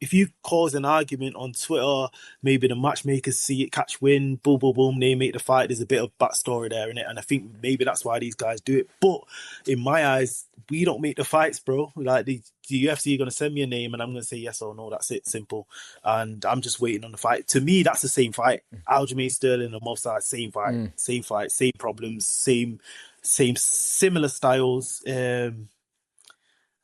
cause an argument on Twitter, maybe the matchmakers see it, catch wind, boom, boom, boom, they make the fight. There's a bit of backstory there in it, and I think maybe that's why these guys do it. But in my eyes, we don't make the fights, bro. Like the UFC are going to send me a name, and I'm going to say yes or no. That's it, simple. And I'm just waiting on the fight. To me, that's the same fight. Aljamain Sterling and Mofsar, same fight, same problems, similar styles.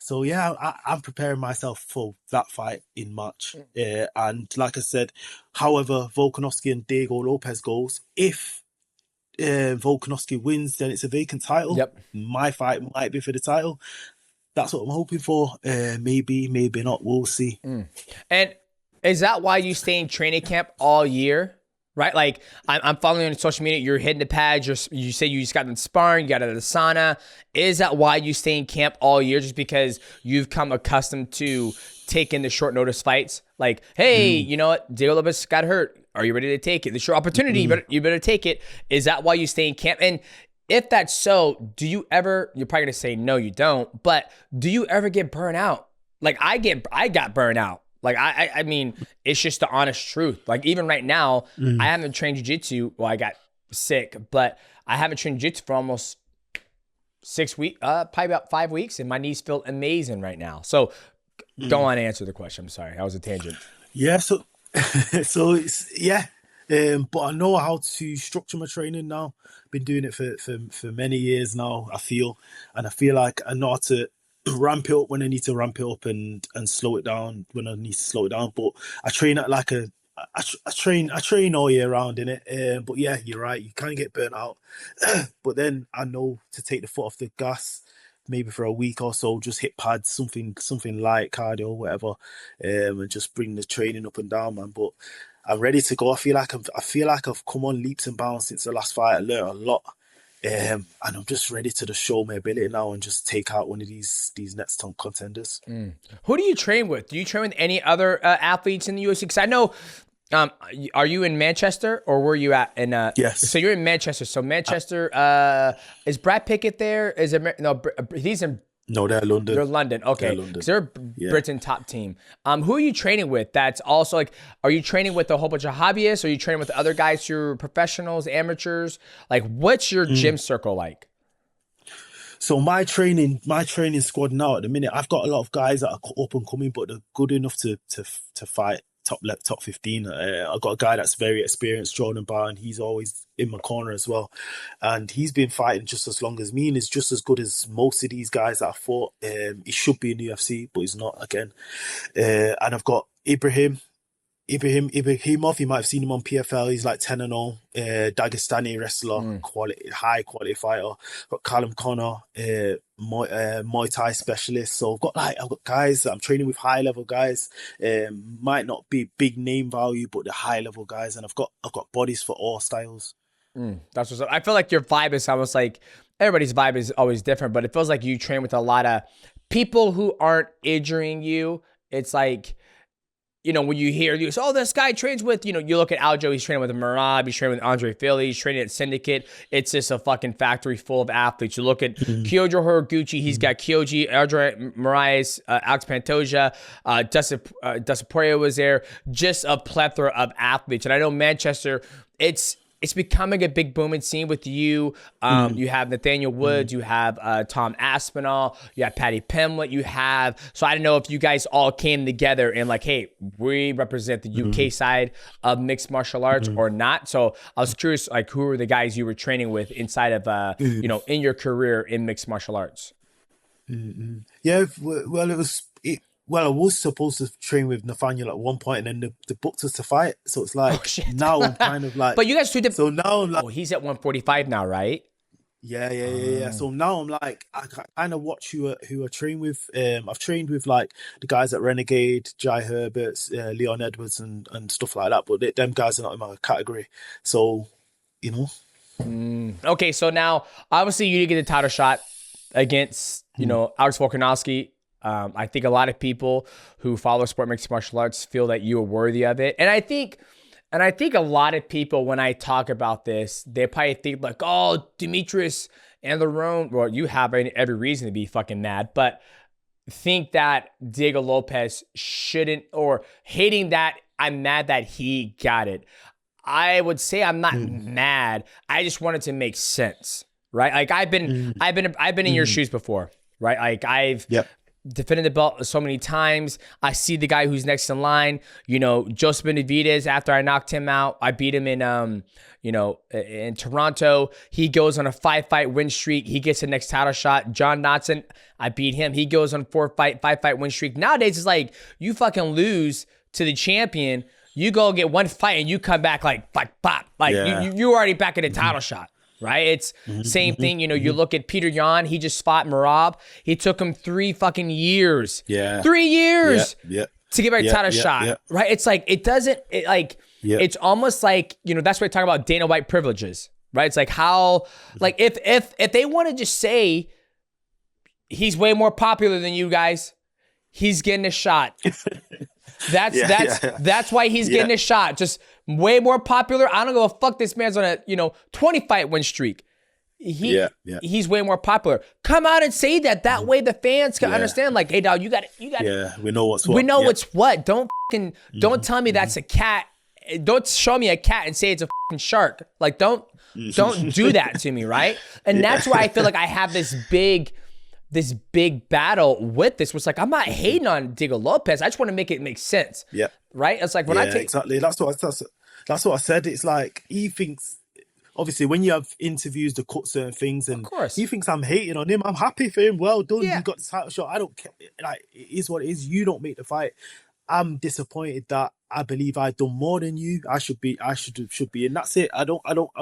So yeah, I'm preparing myself for that fight in March. And like I said, however Volkanovski and Diego Lopes goes, if Volkanovski wins, then it's a vacant title. Yep. My fight might be for the title. That's what I'm hoping for. Maybe not. We'll see. And is that why you stay in training camp all year? Right? Like, I'm following you on social media. You're hitting the pads. You say you just got in sparring. You got out of the sauna. Is that why you stay in camp all year? Just because you've come accustomed to taking the short notice fights? Like, hey, you know what? Diego Lopes got hurt. Are you ready to take it? This is your opportunity. You better take it. Is that why you stay in camp? And if that's so, do you ever, you're probably going to say, no, you don't, but do you ever get burnt out? Like, I got burnt out. Like, I mean, it's just the honest truth. Like, even right now, I haven't trained jiu-jitsu. Well, I got sick, but I haven't trained jiu-jitsu for almost 6 weeks, probably about 5 weeks, and my knees feel amazing right now. So, don't want to answer the question. I'm sorry. That was a tangent. Yeah, so it's, yeah. But I know how to structure my training now. Been doing it for many years now, I feel like I know how to ramp it up when I need to ramp it up and slow it down when I need to slow it down. But I train at like I train all year round in it. But yeah, you're right. You can get burnt out. But then I know to take the foot off the gas, maybe for a week or so, just hit pads, something light, cardio, whatever, and just bring the training up and down, man. But I'm ready to go. I feel like I've come on leaps and bounds since the last fight. I learned a lot. And I'm just ready to just show my ability now and just take out one of these next ton contenders. Who do you train with? Do you train with any other athletes in the UFC? Because I know, are you in Manchester or were you at? Yes. So you're in Manchester. So Manchester, is Brad Pickett there? He's in. No, they're London. They're London. Okay. They're London. 'Cause they're Britain top team. Who are you training with? That's also like, are you training with a whole bunch of hobbyists? Or are you training with other guys who are professionals, amateurs? Like, what's your gym circle like? So my training squad now at the minute, I've got a lot of guys that are up and coming, but they're good enough to fight top 15. I've got a guy that's very experienced, Jordan Barr, he's always in my corner as well. And he's been fighting just as long as me and is just as good as most of these guys that I fought. He should be in the UFC, but he's not again. And I've got Ibrahimov. You might have seen him on PFL. He's like 10-0, Dagestani wrestler, high quality fighter. Got Callum Connor, Muay Thai specialist. So I've got guys that I'm training with, high level guys. Might not be big name value, but they're high level guys, and I've got bodies for all styles. That's what's up. I feel like your vibe is almost like, everybody's vibe is always different, but it feels like you train with a lot of people who aren't injuring you. It's like, you know, when you hear, you say, oh, this guy trains with, you know, you look at Aljo, he's training with Marab, he's training with Andre Philly, he's training at Syndicate. It's just a fucking factory full of athletes. You look at Kyojo Horiguchi, he's got Kyoji, Andre Moraes, Alex Pantoja, Dustin was there. Just a plethora of athletes. And I know Manchester, it's becoming a big booming scene with you. You have Nathaniel Woods, you have Tom Aspinall, you have Patty Pimlet, so I don't know if you guys all came together and like, hey, we represent the UK side of mixed martial arts or not. So I was curious, like, who were the guys you were training with inside of, you know, in your career in mixed martial arts? Yeah, well, I was supposed to train with Nathaniel at one point, and then the booked us to fight. So it's like, now I'm kind of like... But you guys two different... So now I'm like... Oh, he's at 145 now, right? Yeah. So now I'm like, I kind of watch who I train with. I've trained with like the guys at Renegade, Jai Herberts, Leon Edwards and stuff like that. But them guys are not in my category. So, you know. Okay, so now, obviously you did get the title shot against, you know, Alex Volkanovski. I think a lot of people who follow sport mixed martial arts feel that you are worthy of it. And I think a lot of people, when I talk about this, they probably think like, oh, Demetrious and Lerone, well, you have every reason to be fucking mad, but think that Diego Lopes shouldn't, or hating that I'm mad that he got it. I would say I'm not mad. I just wanted to make sense, right? Like I've been in your shoes before, right? Like defending the belt so many times. I see the guy who's next in line. You know, Joseph Benavidez, after I knocked him out, I beat him in, in Toronto. He goes on a 5-fight win streak. He gets the next title shot. John Dodson, I beat him. He goes on 5-fight win streak. Nowadays, it's like you fucking lose to the champion. You go get one fight and you come back like pop. Like you already back in the title shot. Right? It's same thing. You know, you look at Peter Yan, he just fought Merab. He took him 3 fucking years. Yeah. 3 years to get back a title shot. Right? It's like, it's almost like, you know, that's what I talk about Dana White privileges. Right? It's like how, like if they want to just say he's way more popular than you guys, he's getting a shot. That's why he's getting a shot. Just way more popular. I don't go fuck this man's on a 20-fight win streak. He's way more popular. Come out and say that. That way the fans can understand. Like, hey, dog, you got it. Yeah, we know what's what. We know what's what. Don't tell me that's a cat. Don't show me a cat and say it's a fucking shark. Like, don't do that to me, right? And that's why I feel like I have this big battle with this, was like, I'm not hating on Diego Lopes. I just want to make it make sense. Yeah. Right? It's like when I take... Exactly. That's what I said. It's like, he thinks, obviously, when you have interviews to cut certain things, and he thinks I'm hating on him. I'm happy for him. Well done. You got the title shot. I don't care. Like, it is what it is. You don't make the fight. I'm disappointed that I believe I've done more than you. I should be, and that's it. I'm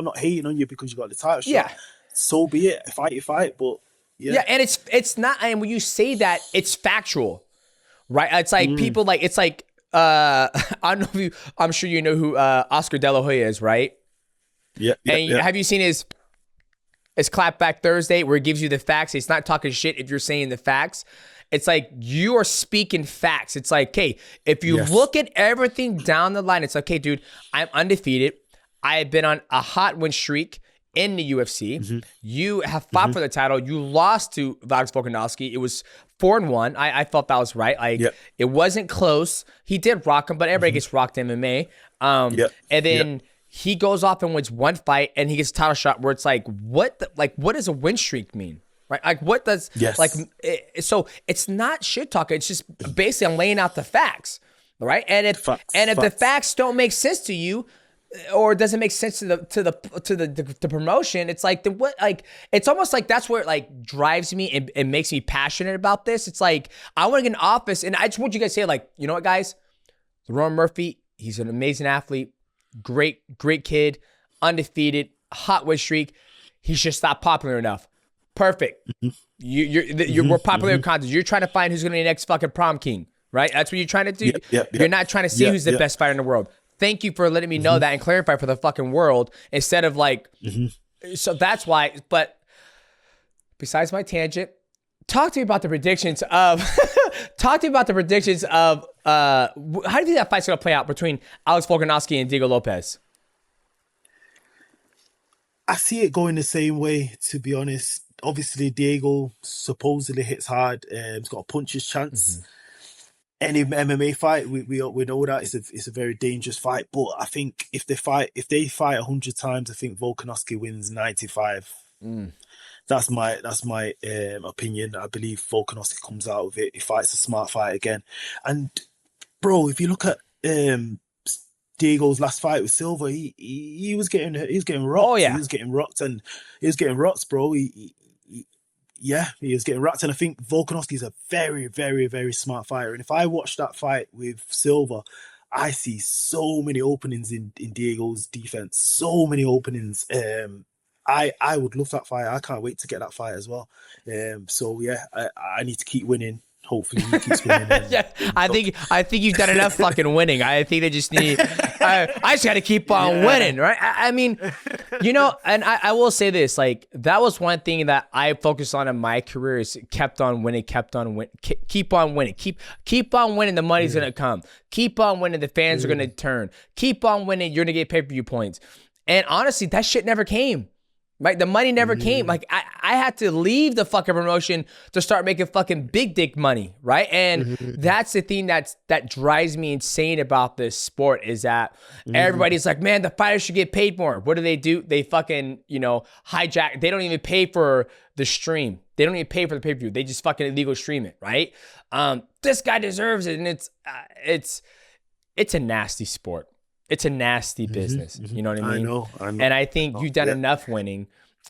not hating on you because you got the title shot. Yeah. So be it. Fight your fight, but... Yeah, and it's not, and when you say that, it's factual, right? It's like people like, it's like, I don't know if you, I'm sure you know who Oscar De La Hoya is, right? Yeah. Have you seen his Clapback Thursday where it gives you the facts? It's not talking shit if you're saying the facts. It's like you are speaking facts. It's like, okay, if you look at everything down the line, it's like, okay, dude, I'm undefeated. I have been on a hot win streak in the UFC. You have fought for the title. You lost to Alex Volkanovski. It was 4-1. I thought that was right. It wasn't close. He did rock him, but everybody gets rocked in MMA. And then he goes off and wins one fight, and he gets a title shot where it's like, what does a win streak mean? Right? Like, what does so it's not shit talking. It's just basically I'm laying out the facts, right? And if the facts don't make sense to you, or it doesn't make sense to the promotion, it's like it's almost like that's where it like drives me and makes me passionate about this. It's like I want to get in office, and I just want you guys to say, like, you know what, guys, Lerone Murphy, he's an amazing athlete, great kid, undefeated, hot win streak. He's just not popular enough. Perfect. You're more popular in content. You're trying to find who's going to be the next fucking prom king, right? That's what you're trying to do. You're not trying to see who's the best fighter in the world. Thank you for letting me know that and clarify for the fucking world instead of like, so that's why. But besides my tangent, talk to me about the predictions of, how do you think that fight's going to play out between Alex Volkanovski and Diego Lopes? I see it going the same way, to be honest. Obviously, Diego supposedly hits hard. He's got a puncher's chance. Any MMA fight, we know that it's a very dangerous fight. But I think if they fight 100 times, I think Volkanovski wins 95. That's my opinion. I believe Volkanovski comes out of it. He fights a smart fight again. And bro, if you look at Diego's last fight with Silva, he was getting rocked. Oh yeah, he was getting rocked, bro. He was getting rocked, and I think Volkanovski is a very, very, very smart fighter. And if I watch that fight with Silva, I see so many openings in Diego's defense. So many openings. I would love that fight. I can't wait to get that fight as well. So yeah, I need to keep winning. Hopefully he keeps winning. I think you've done enough fucking winning. I think they just need. I just got to keep on winning, right? I mean, you know, and I will say this: like that was one thing that I focused on in my career is keep on winning, keep on winning. The money's gonna come. Keep on winning. The fans are gonna turn. Keep on winning. You're gonna get pay-per-view points. And honestly, that shit never came. Right? The money never came. Like I had to leave the fucking promotion to start making fucking big dick money, right? And that's the thing that drives me insane about this sport is that everybody's like, man, the fighters should get paid more. What do? They fucking, hijack. They don't even pay for the stream. They don't even pay for the pay-per-view. They just fucking illegal stream it, right? This guy deserves it. And it's a nasty sport. It's a nasty business. You know what I mean? I know. And I think you've done enough winning.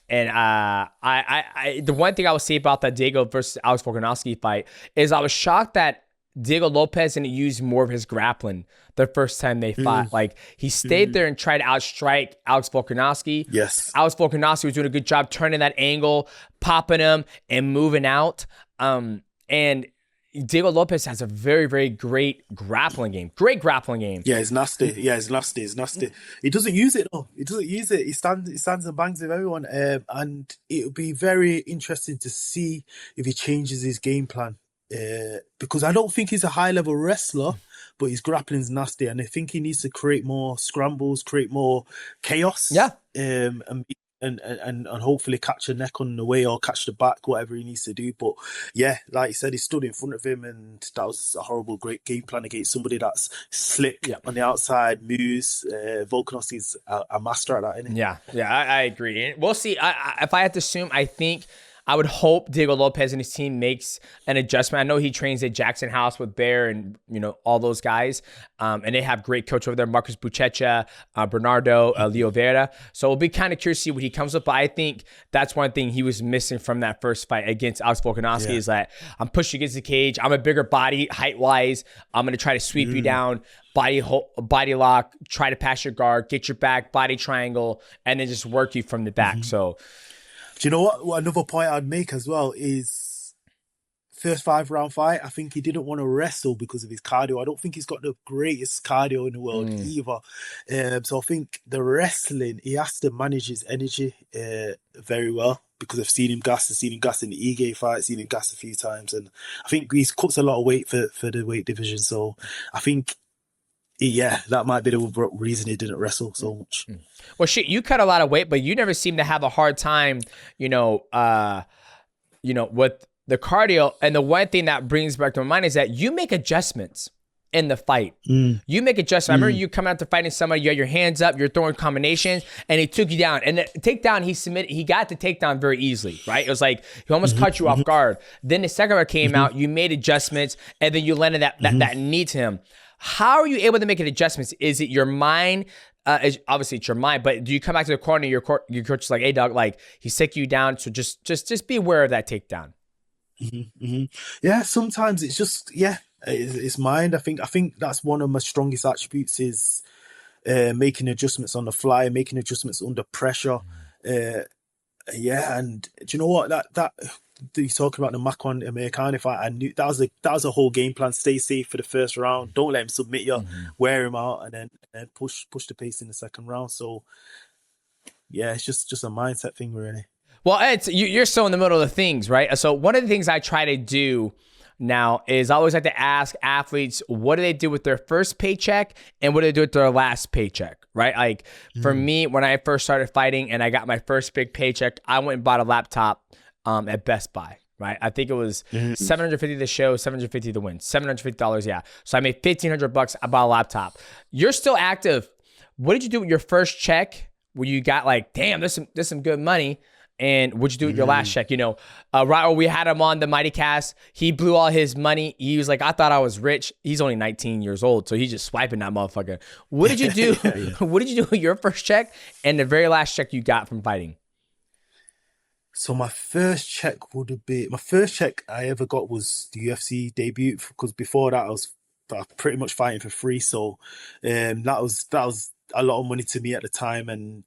And I the one thing I would say about that Diego versus Alex Volkanovski fight is I was shocked that Diego Lopes didn't use more of his grappling the first time they fought. Like he stayed there and tried to outstrike Alex Volkanovski. Yes. Alex Volkanovski was doing a good job turning that angle, popping him and moving out. And Diego Lopes has a very, very great grappling game. Great grappling game. Yeah, it's nasty. It's nasty. He doesn't use it though. He doesn't use it. He stands and bangs with everyone. And it'll be very interesting to see if he changes his game plan. Because I don't think he's a high level wrestler, but his grappling's nasty. And I think he needs to create more scrambles, create more chaos. Yeah. And hopefully catch a neck on the way or catch the back, whatever he needs to do. But yeah, like you said, he stood in front of him and that was a horrible, great game plan against somebody that's slick on the outside, moves. Volkanovski's a master at that, isn't he? Yeah, I agree. We'll see. If I had to assume, I would hope Diego Lopes and his team makes an adjustment. I know he trains at Jackson House with Bear and, all those guys. And they have great coach over there, Marcus Buchecha, Bernardo, Leo Vera. So we'll be kind of curious to see what he comes with. But I think that's one thing he was missing from that first fight against Alex Volkanovski is that I'm pushing against the cage. I'm a bigger body, height-wise. I'm going to try to sweep you down, body lock, try to pass your guard, get your back, body triangle, and then just work you from the back. So... Do you know what another point I'd make as well is first 5-round fight, I think he didn't want to wrestle because of his cardio. I don't think he's got the greatest cardio in the world either. So I think the wrestling, he has to manage his energy very well because I've seen him gas. I've seen him gas in the Ige fight, seen him gas a few times. And I think he's cuts a lot of weight for the weight division. So I think... yeah, that might be the reason he didn't wrestle so much. Well, shit, you cut a lot of weight, but you never seem to have a hard time, with the cardio. And the one thing that brings back to my mind is that you make adjustments in the fight. You make adjustments. I remember you coming out to fighting somebody, you had your hands up, you're throwing combinations, and he took you down. And the takedown, he got the takedown very easily, right? It was like he almost caught you off guard. Then the second one came out, you made adjustments, and then you landed that knee to him. How are you able to make an adjustments? Is it your mind? Obviously, it's your mind, but do you come back to the corner? Your coach is like, "Hey, dog, like he's taking you down, so just be aware of that takedown." Yeah, sometimes it's just it's mind. I think that's one of my strongest attributes is making adjustments on the fly, making adjustments under pressure. And do you know what that. You're talking about the Makwan Americani fight. I knew that was a whole game plan. Stay safe for the first round. Don't let him submit you. Wear him out, and then push the pace in the second round. So, yeah, it's just a mindset thing, really. Well, you're so in the middle of the things, right? So one of the things I try to do now is I always like to ask athletes, what do they do with their first paycheck and what do they do with their last paycheck, right? Like for me, when I first started fighting and I got my first big paycheck, I went and bought a laptop at Best Buy, right? I think it was $750 the show, $750 the win, $750, yeah. So I made $1,500. I bought a laptop. You're still active. What did you do with your first check where you got like, damn, there's some good money? And what'd you do with your last check? Right when we had him on the MightyCast, he blew all his money. He was like, I thought I was rich. He's only 19 years old, so he's just swiping that motherfucker. What did you do? What did you do with your first check and the very last check you got from fighting? So my first check I ever got was the UFC debut, because before that I was pretty much fighting for free. So that was a lot of money to me at the time. And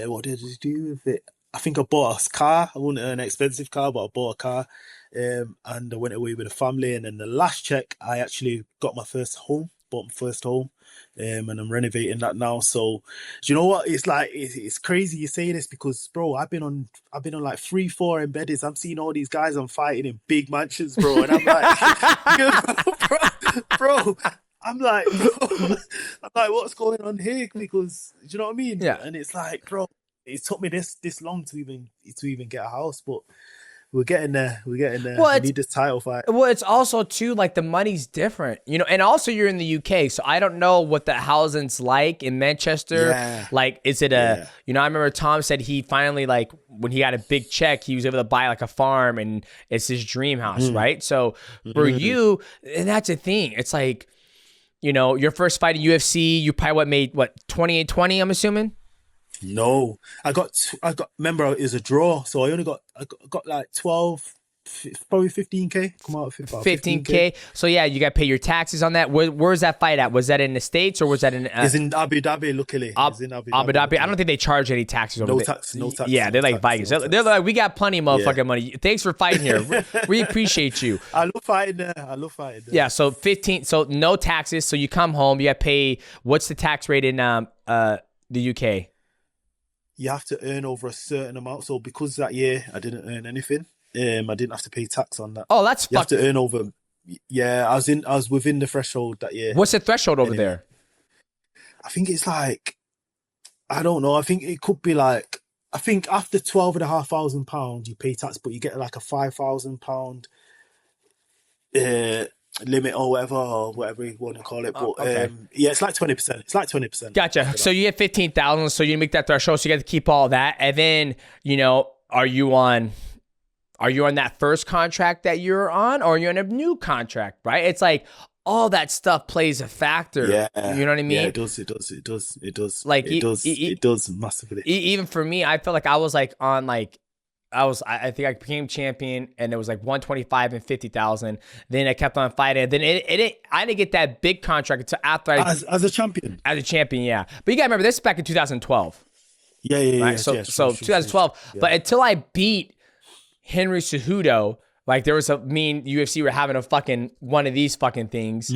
what did I do with it? I think I bought a car. I wasn't an expensive car, but I bought a car. And I went away with a family. And then the last check, I actually got my first home. Bought my first home, and I'm renovating that now. So, do you know what? It's like it's crazy you say this because, bro, I've been on like 3-4 embeddeds. I'm seeing all these guys I'm fighting in big mansions, bro, and I'm like, bro. I'm like, what's going on here? Because do you know what I mean? Yeah. And it's like, bro, it took me this long to even get a house, but we're getting there. We're getting there. Well, we need this title fight. Well, it's also too like the money's different, you know, and also you're in the UK, so I don't know what the housing's like in Manchester. Yeah. Like, is it you know, I remember Tom said he finally, like, when he got a big check, he was able to buy like a farm, and it's his dream house, right? So for you, and that's the thing, it's like, you know, your first fight in UFC, you probably made 28-20, I'm assuming. No, I got. Remember, it was a draw, so I got like 12, probably 15K. Come out with 15K. So yeah, you got to pay your taxes on that. Where's that fight at? Was that in the States or was that in? It's in Abu Dhabi. Luckily, it's in Abu Dhabi. I don't think they charge any taxes over there. No tax. Yeah, they're like Vikings. They're like, we got plenty of motherfucking money. Thanks for fighting here. We appreciate you. I love fighting there. Yeah. So 15. So no taxes. So you come home. You got to pay. What's the tax rate in the UK? You have to earn over a certain amount. So because that year I didn't earn anything, I didn't have to pay tax on that. Oh, that's you have to earn over. Yeah, I was within the threshold that year. What's the threshold over there? I think it's like, I don't know. I think it could be like, I think after £12,500 you pay tax, but you get like a £5,000 limit or whatever you want to call it. But okay. yeah, it's like 20%. It's like 20%. Gotcha. So you get 15,000. So you make that threshold. So you got to keep all that. And then, you know, are you on that first contract that you're on, or are you on a new contract? Right? It's like all that stuff plays a factor. Yeah, you know what I mean? Yeah, it does. Like it does massively. Even for me, I felt like I was like on like. I think I became champion, and it was like 125 and 50,000. Then I kept on fighting. Then I didn't get that big contract until after as a champion. As a champion, yeah. But you gotta remember, this is back in 2012. Yeah. Right? So 2012. Yeah. But until I beat Henry Cejudo, like there was UFC were having a fucking one of these fucking things.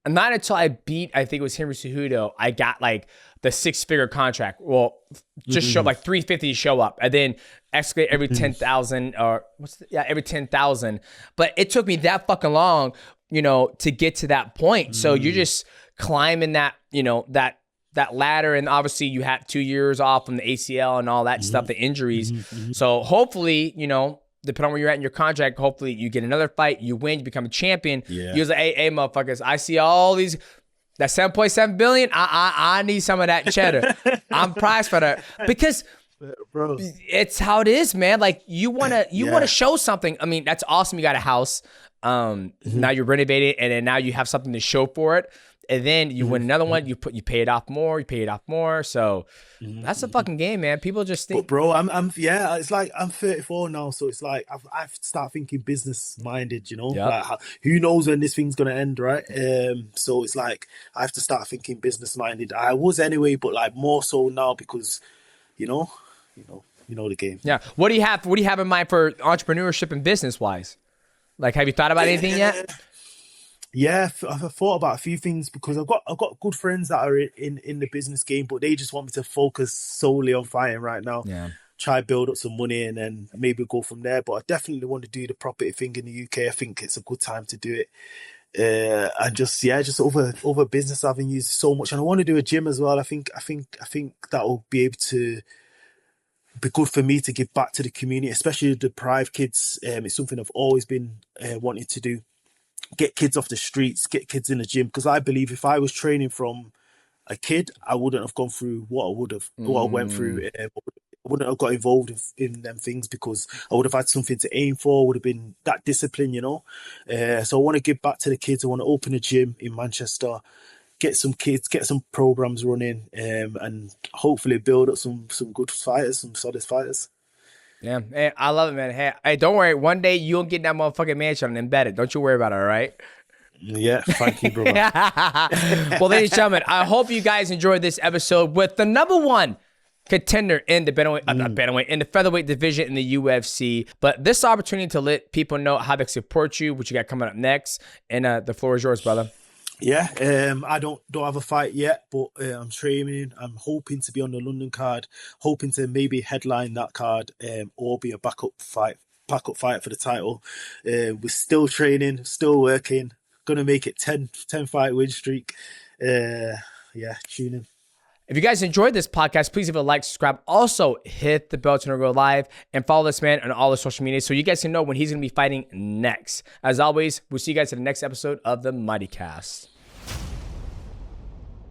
And not until I beat, I think it was Henry Cejudo, I got like the 6-figure contract. Well, just show like 350 to show up, and then escalate every 10,000 or every 10,000. But it took me that fucking long, you know, to get to that point. So you're just climbing that, you know, that ladder, and obviously you had 2 years off from the ACL and all that stuff, the injuries. So hopefully, you know, depending on where you're at in your contract, hopefully you get another fight, you win, you become a champion. Yeah. You're like, hey, motherfuckers, I see all these, that 7.7 billion, I need some of that cheddar. I'm priced for that. Because bro, it's how it is, man. Like you wanna show something. I mean, that's awesome. You got a house. Now you're renovating, and then now you have something to show for it. And then you win another one, you pay it off more, So that's a fucking game, man. People just think. But bro, it's like I'm 34 now, so it's like I've started thinking business minded, you know. Like who knows when this thing's gonna end, right? So it's like I have to start thinking business minded. I was anyway, but like more so now because, you know the game. Yeah. What do you have in mind for entrepreneurship and business wise? Like, have you thought about anything yet? Yeah, I've thought about a few things because I've got good friends that are in the business game, but they just want me to focus solely on fighting right now. Yeah. Try build up some money and then maybe go from there. But I definitely want to do the property thing in the UK. I think it's a good time to do it. And just over business avenues so much. And I want to do a gym as well. I think that will be able to be good for me to give back to the community, especially the deprived kids. It's something I've always been wanting to do. Get kids off the streets, get kids in the gym. Because I believe if I was training from a kid, I wouldn't have gone through what I went through. I wouldn't have got involved in them things because I would have had something to aim for, would have been that discipline, you know. So I want to give back to the kids. I want to open a gym in Manchester, get some kids, get some programs running, and hopefully build up some good fighters, some solid fighters. Yeah, hey, I love it, man. Hey, don't worry. One day you'll get in that motherfucking mansion and embed it. Don't you worry about it, all right? Yeah, thank you, brother. Well, ladies and gentlemen, I hope you guys enjoyed this episode with the number one contender in the in the featherweight division in the UFC. But this opportunity to let people know how they support you, what you got coming up next, and the floor is yours, brother. Yeah, I don't have a fight yet, but I'm training. I'm hoping to be on the London card, hoping to maybe headline that card, or be a backup fight for the title. We're still training, still working. Gonna make it 10 fight win streak. Yeah, tune in. If you guys enjoyed this podcast, please leave a like, subscribe. Also, hit the bell to know go live and follow this man on all the social media so you guys can know when he's going to be fighting next. As always, we'll see you guys in the next episode of the MightyCast.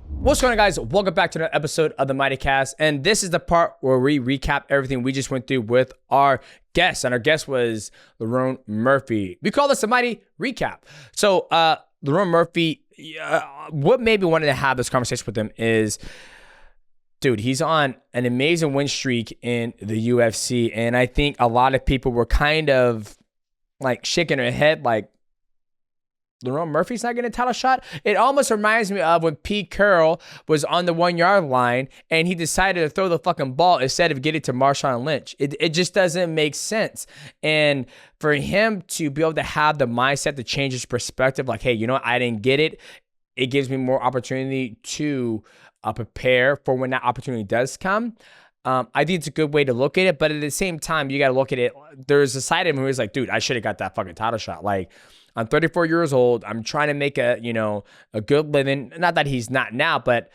What's going on, guys? Welcome back to another episode of the MightyCast. And this is the part where we recap everything we just went through with our guest. And our guest was Lerone Murphy. We call this a Mighty Recap. So, Lerone Murphy, what made me wanted to have this conversation with him is, dude, he's on an amazing win streak in the UFC. And I think a lot of people were kind of like shaking their head like, Lerone Murphy's not getting a title shot. It almost reminds me of when Pete Carroll was on the 1 yard line and he decided to throw the fucking ball instead of getting it to Marshawn Lynch. It just doesn't make sense. And for him to be able to have the mindset to change his perspective, like, hey, you know what? I didn't get it. It gives me more opportunity to prepare for when that opportunity does come. I think it's a good way to look at it, but at the same time, you got to look at it. There's a side of him who's like, dude, I should have got that fucking title shot. Like, I'm 34 years old. I'm trying to make a good living. Not that he's not now, but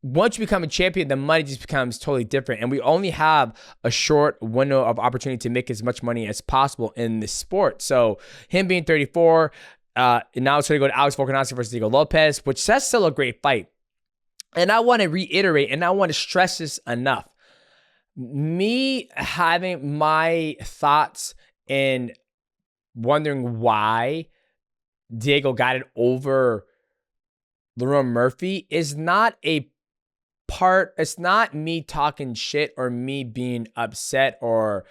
once you become a champion, the money just becomes totally different. And we only have a short window of opportunity to make as much money as possible in this sport. So him being 34, and now it's going to go to Alex Volkanovski versus Diego Lopes, which that's still a great fight. And I want to reiterate, and I want to stress this enough. Me having my thoughts and wondering why Diego got it over Lerone Murphy is not a part. It's not me talking shit or me being upset, or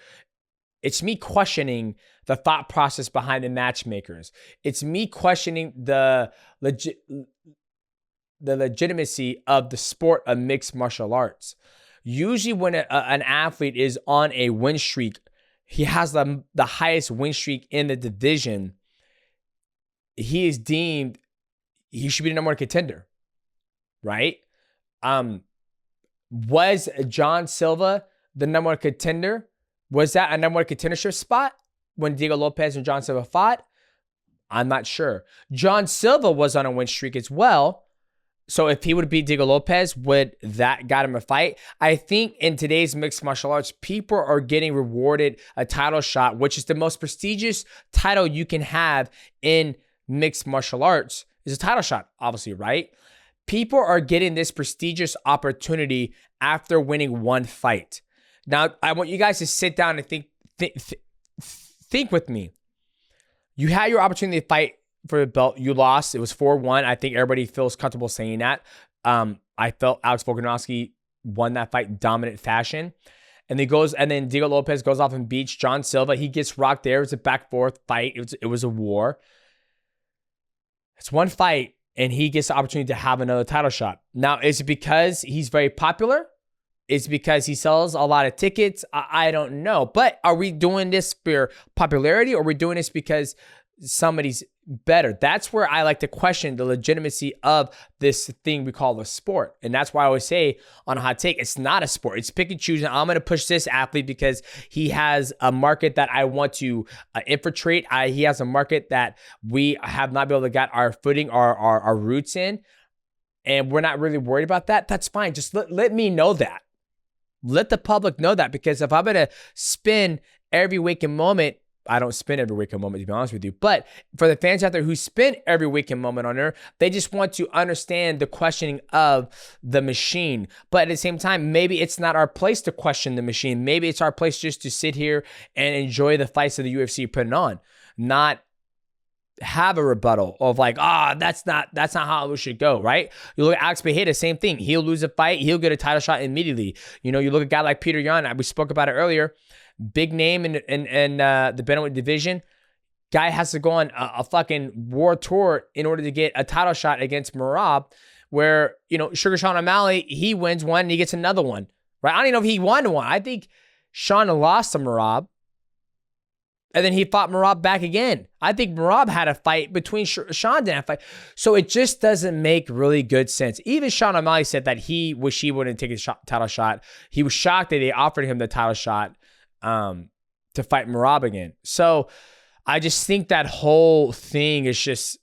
it's me questioning the thought process behind the matchmakers. It's me questioning the legitimacy of the sport of mixed martial arts. Usually when an athlete is on a win streak, he has the highest win streak in the division, he is deemed, he should be the number one contender, right? Was John Silva the number one contender? Was that a number one contendership spot when Diego Lopes and John Silva fought? I'm not sure. John Silva was on a win streak as well. So if he would beat Diego Lopes, would that got him a fight? I think in today's mixed martial arts, people are getting rewarded a title shot, which is the most prestigious title you can have in mixed martial arts, is a title shot, obviously, right? People are getting this prestigious opportunity after winning one fight. Now, I want you guys to sit down and think with me. You had your opportunity to fight for the belt. You lost. It was 4-1. I think everybody feels comfortable saying that. I felt Alex Volkanovski won that fight in dominant fashion. And then Diego Lopes goes off and beats John Silva. He gets rocked there. It was a back forth fight. It was a war. It's one fight, and he gets the opportunity to have another title shot. Now, is it because he's very popular? Is it because he sells a lot of tickets? I don't know. But are we doing this for popularity, or are we doing this because somebody's better? That's where I like to question the legitimacy of this thing we call the sport. And that's why I always say on a hot take, it's not a sport. It's pick and choose. And I'm going to push this athlete because he has a market that I want to infiltrate. He has a market that we have not been able to get our footing, our roots in. And we're not really worried about that. That's fine. Just let me know that. Let the public know that, because if I'm going to spin every waking moment, I don't spin every waking moment, to be honest with you. But for the fans out there who spin every waking moment on there, they just want to understand the questioning of the machine. But at the same time, maybe it's not our place to question the machine. Maybe it's our place just to sit here and enjoy the fights of the UFC putting on, not have a rebuttal of like, that's not how it should go, right? You look at Alex Pereira, same thing. He'll lose a fight, he'll get a title shot immediately. You know, you look at a guy like Peter Yan, we spoke about it earlier. Big name in the bantamweight division. Guy has to go on a fucking war tour in order to get a title shot against Merab, where, you know, Sugar Sean O'Malley, he wins one and he gets another one, right? I don't even know if he won one. I think Sean lost to Merab, and then he fought Merab back again. I think Merab had a fight between Sean didn't have a fight. So it just doesn't make really good sense. Even Sean O'Malley said that he wished he wouldn't take a title shot. He was shocked that they offered him the title shot to fight Merab again. So I just think that whole thing is just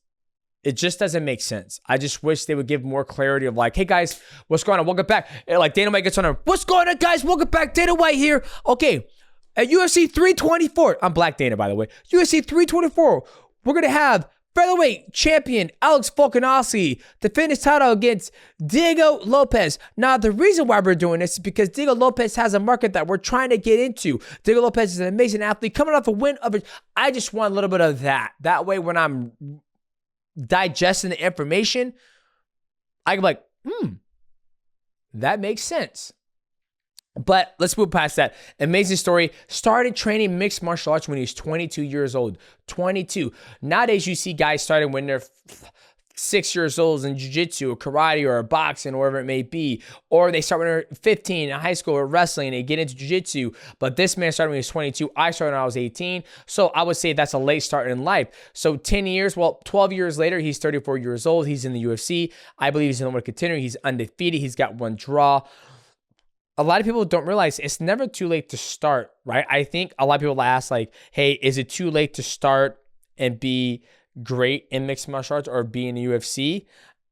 It just doesn't make sense. I just wish they would give more clarity of like, hey guys, what's going on? Welcome back. And like Dana White gets on there. What's going on, guys? Welcome back. Dana White here. Okay. At UFC 324, I'm Black Dana, by the way. UFC 324, we're going to have featherweight champion Alex Volkanovski defend his title against Diego Lopes. Now, the reason why we're doing this is because Diego Lopes has a market that we're trying to get into. Diego Lopes is an amazing athlete coming off a win of it. I just want a little bit of that. That way, when I'm digesting the information, I can be like, that makes sense. But let's move past that. Amazing story. Started training mixed martial arts when he was 22 years old. 22. Nowadays, you see guys starting when they're 6 years old in jiu-jitsu or karate or boxing or whatever it may be. Or they start when they're 15 in high school or wrestling and they get into jiu-jitsu. But this man started when he was 22. I started when I was 18. So I would say that's a late start in life. So 12 years later, he's 34 years old. He's in the UFC. I believe he's in the world contender. He's undefeated. He's got one draw. A lot of people don't realize it's never too late to start, right? I think a lot of people ask like, hey, is it too late to start and be great in mixed martial arts or be in the UFC?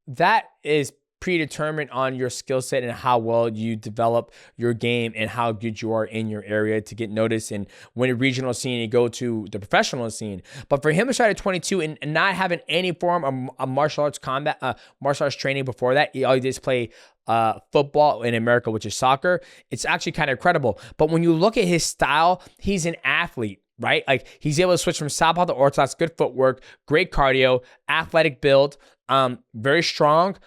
That is predetermined on your skill set and how well you develop your game and how good you are in your area to get noticed and win a regional scene and go to the professional scene. But for him to start at 22 and not having any form of martial arts martial arts training before that, all he did is play football in America, which is soccer. It's actually kind of incredible. But when you look at his style, he's an athlete, right? Like he's able to switch from southpaw to orthodox, good footwork, great cardio, athletic build, very strong,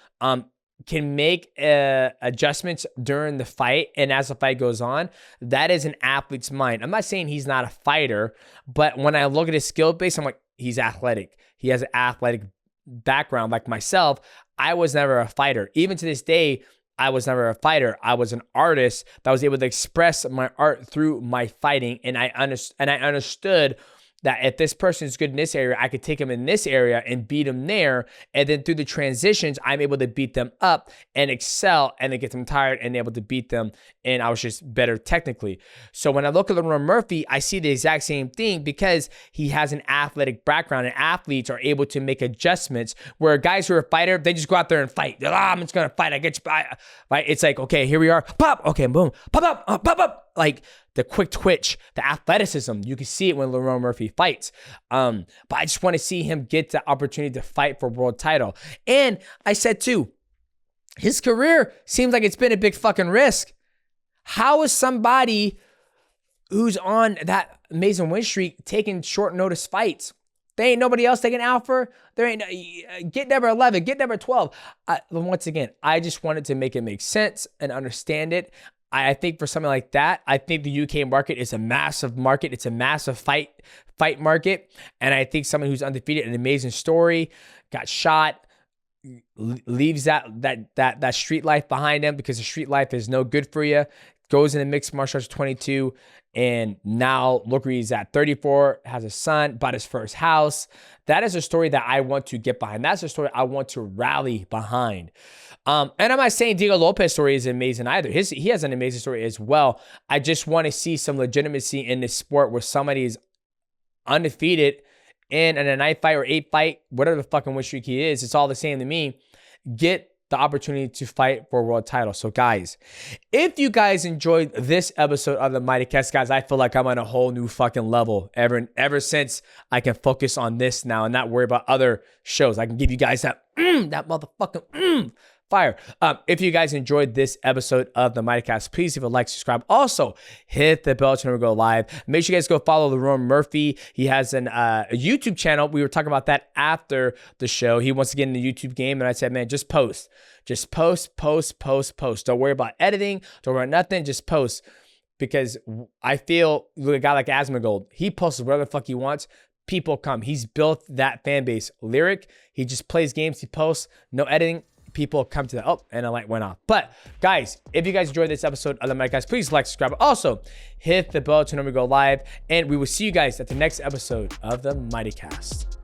can make adjustments during the fight and as the fight goes on. That is an athlete's mind. I'm not saying he's not a fighter, but when I look at his skill base, I'm like, he's athletic. He has an athletic background like myself. I was never a fighter. Even to this day, I was never a fighter. I was an artist that was able to express my art through my fighting. And I understood that if this person is good in this area, I could take him in this area and beat him there. And then through the transitions, I'm able to beat them up and excel and then get them tired and able to beat them. And I was just better technically. So when I look at Lerone Murphy, I see the exact same thing because he has an athletic background and athletes are able to make adjustments where guys who are a fighter, they just go out there and fight. They're like, I'm just going to fight. I get you. Right? It's like, okay, here we are. Pop. Okay, boom. Pop, pop, pop, pop. Like the quick twitch, the athleticism, you can see it when Lerone Murphy fights. But I just want to see him get the opportunity to fight for world title. And I said too, his career seems like it's been a big fucking risk. How is somebody who's on that amazing win streak taking short notice fights? There ain't nobody else taking alpha. There ain't get number 11, get number 12. Once again, I just wanted to make it make sense and understand it. I think for something like that, I think the UK market is a massive market. It's a massive fight market. And I think someone who's undefeated, an amazing story, got shot, leaves that street life behind him because the street life is no good for you, goes into mixed martial arts 22, and now look where he's at, 34, has a son, bought his first house. That is a story that I want to get behind. That's a story I want to rally behind. And I'm not saying Diego Lopes' story is amazing either. He has an amazing story as well. I just want to see some legitimacy in this sport where somebody is undefeated in a 9 fight or 8 fight, whatever the fucking win streak he is, it's all the same to me. Get the opportunity to fight for a world title. So guys, if you guys enjoyed this episode of the MightyCast, guys, I feel like I'm on a whole new fucking level ever since I can focus on this now and not worry about other shows. I can give you guys that motherfucking fire. If you guys enjoyed this episode of the MightyCast, please leave a like, subscribe. Also, hit the bell to never go live. Make sure you guys go follow Lerone Murphy. He has a YouTube channel. We were talking about that after the show. He wants to get in the YouTube game, and I said, man, just post. Just post. Don't worry about editing. Don't worry about nothing. Just post. Because I feel a guy like Asmongold, he posts whatever the fuck he wants. People come. He's built that fan base. Lyric, he just plays games. He posts. No editing. People come to that. Oh, and a light went off. But guys, if you guys enjoyed this episode of the MightyCast, please like, subscribe. Also, hit the bell to know we go live. And we will see you guys at the next episode of the MightyCast.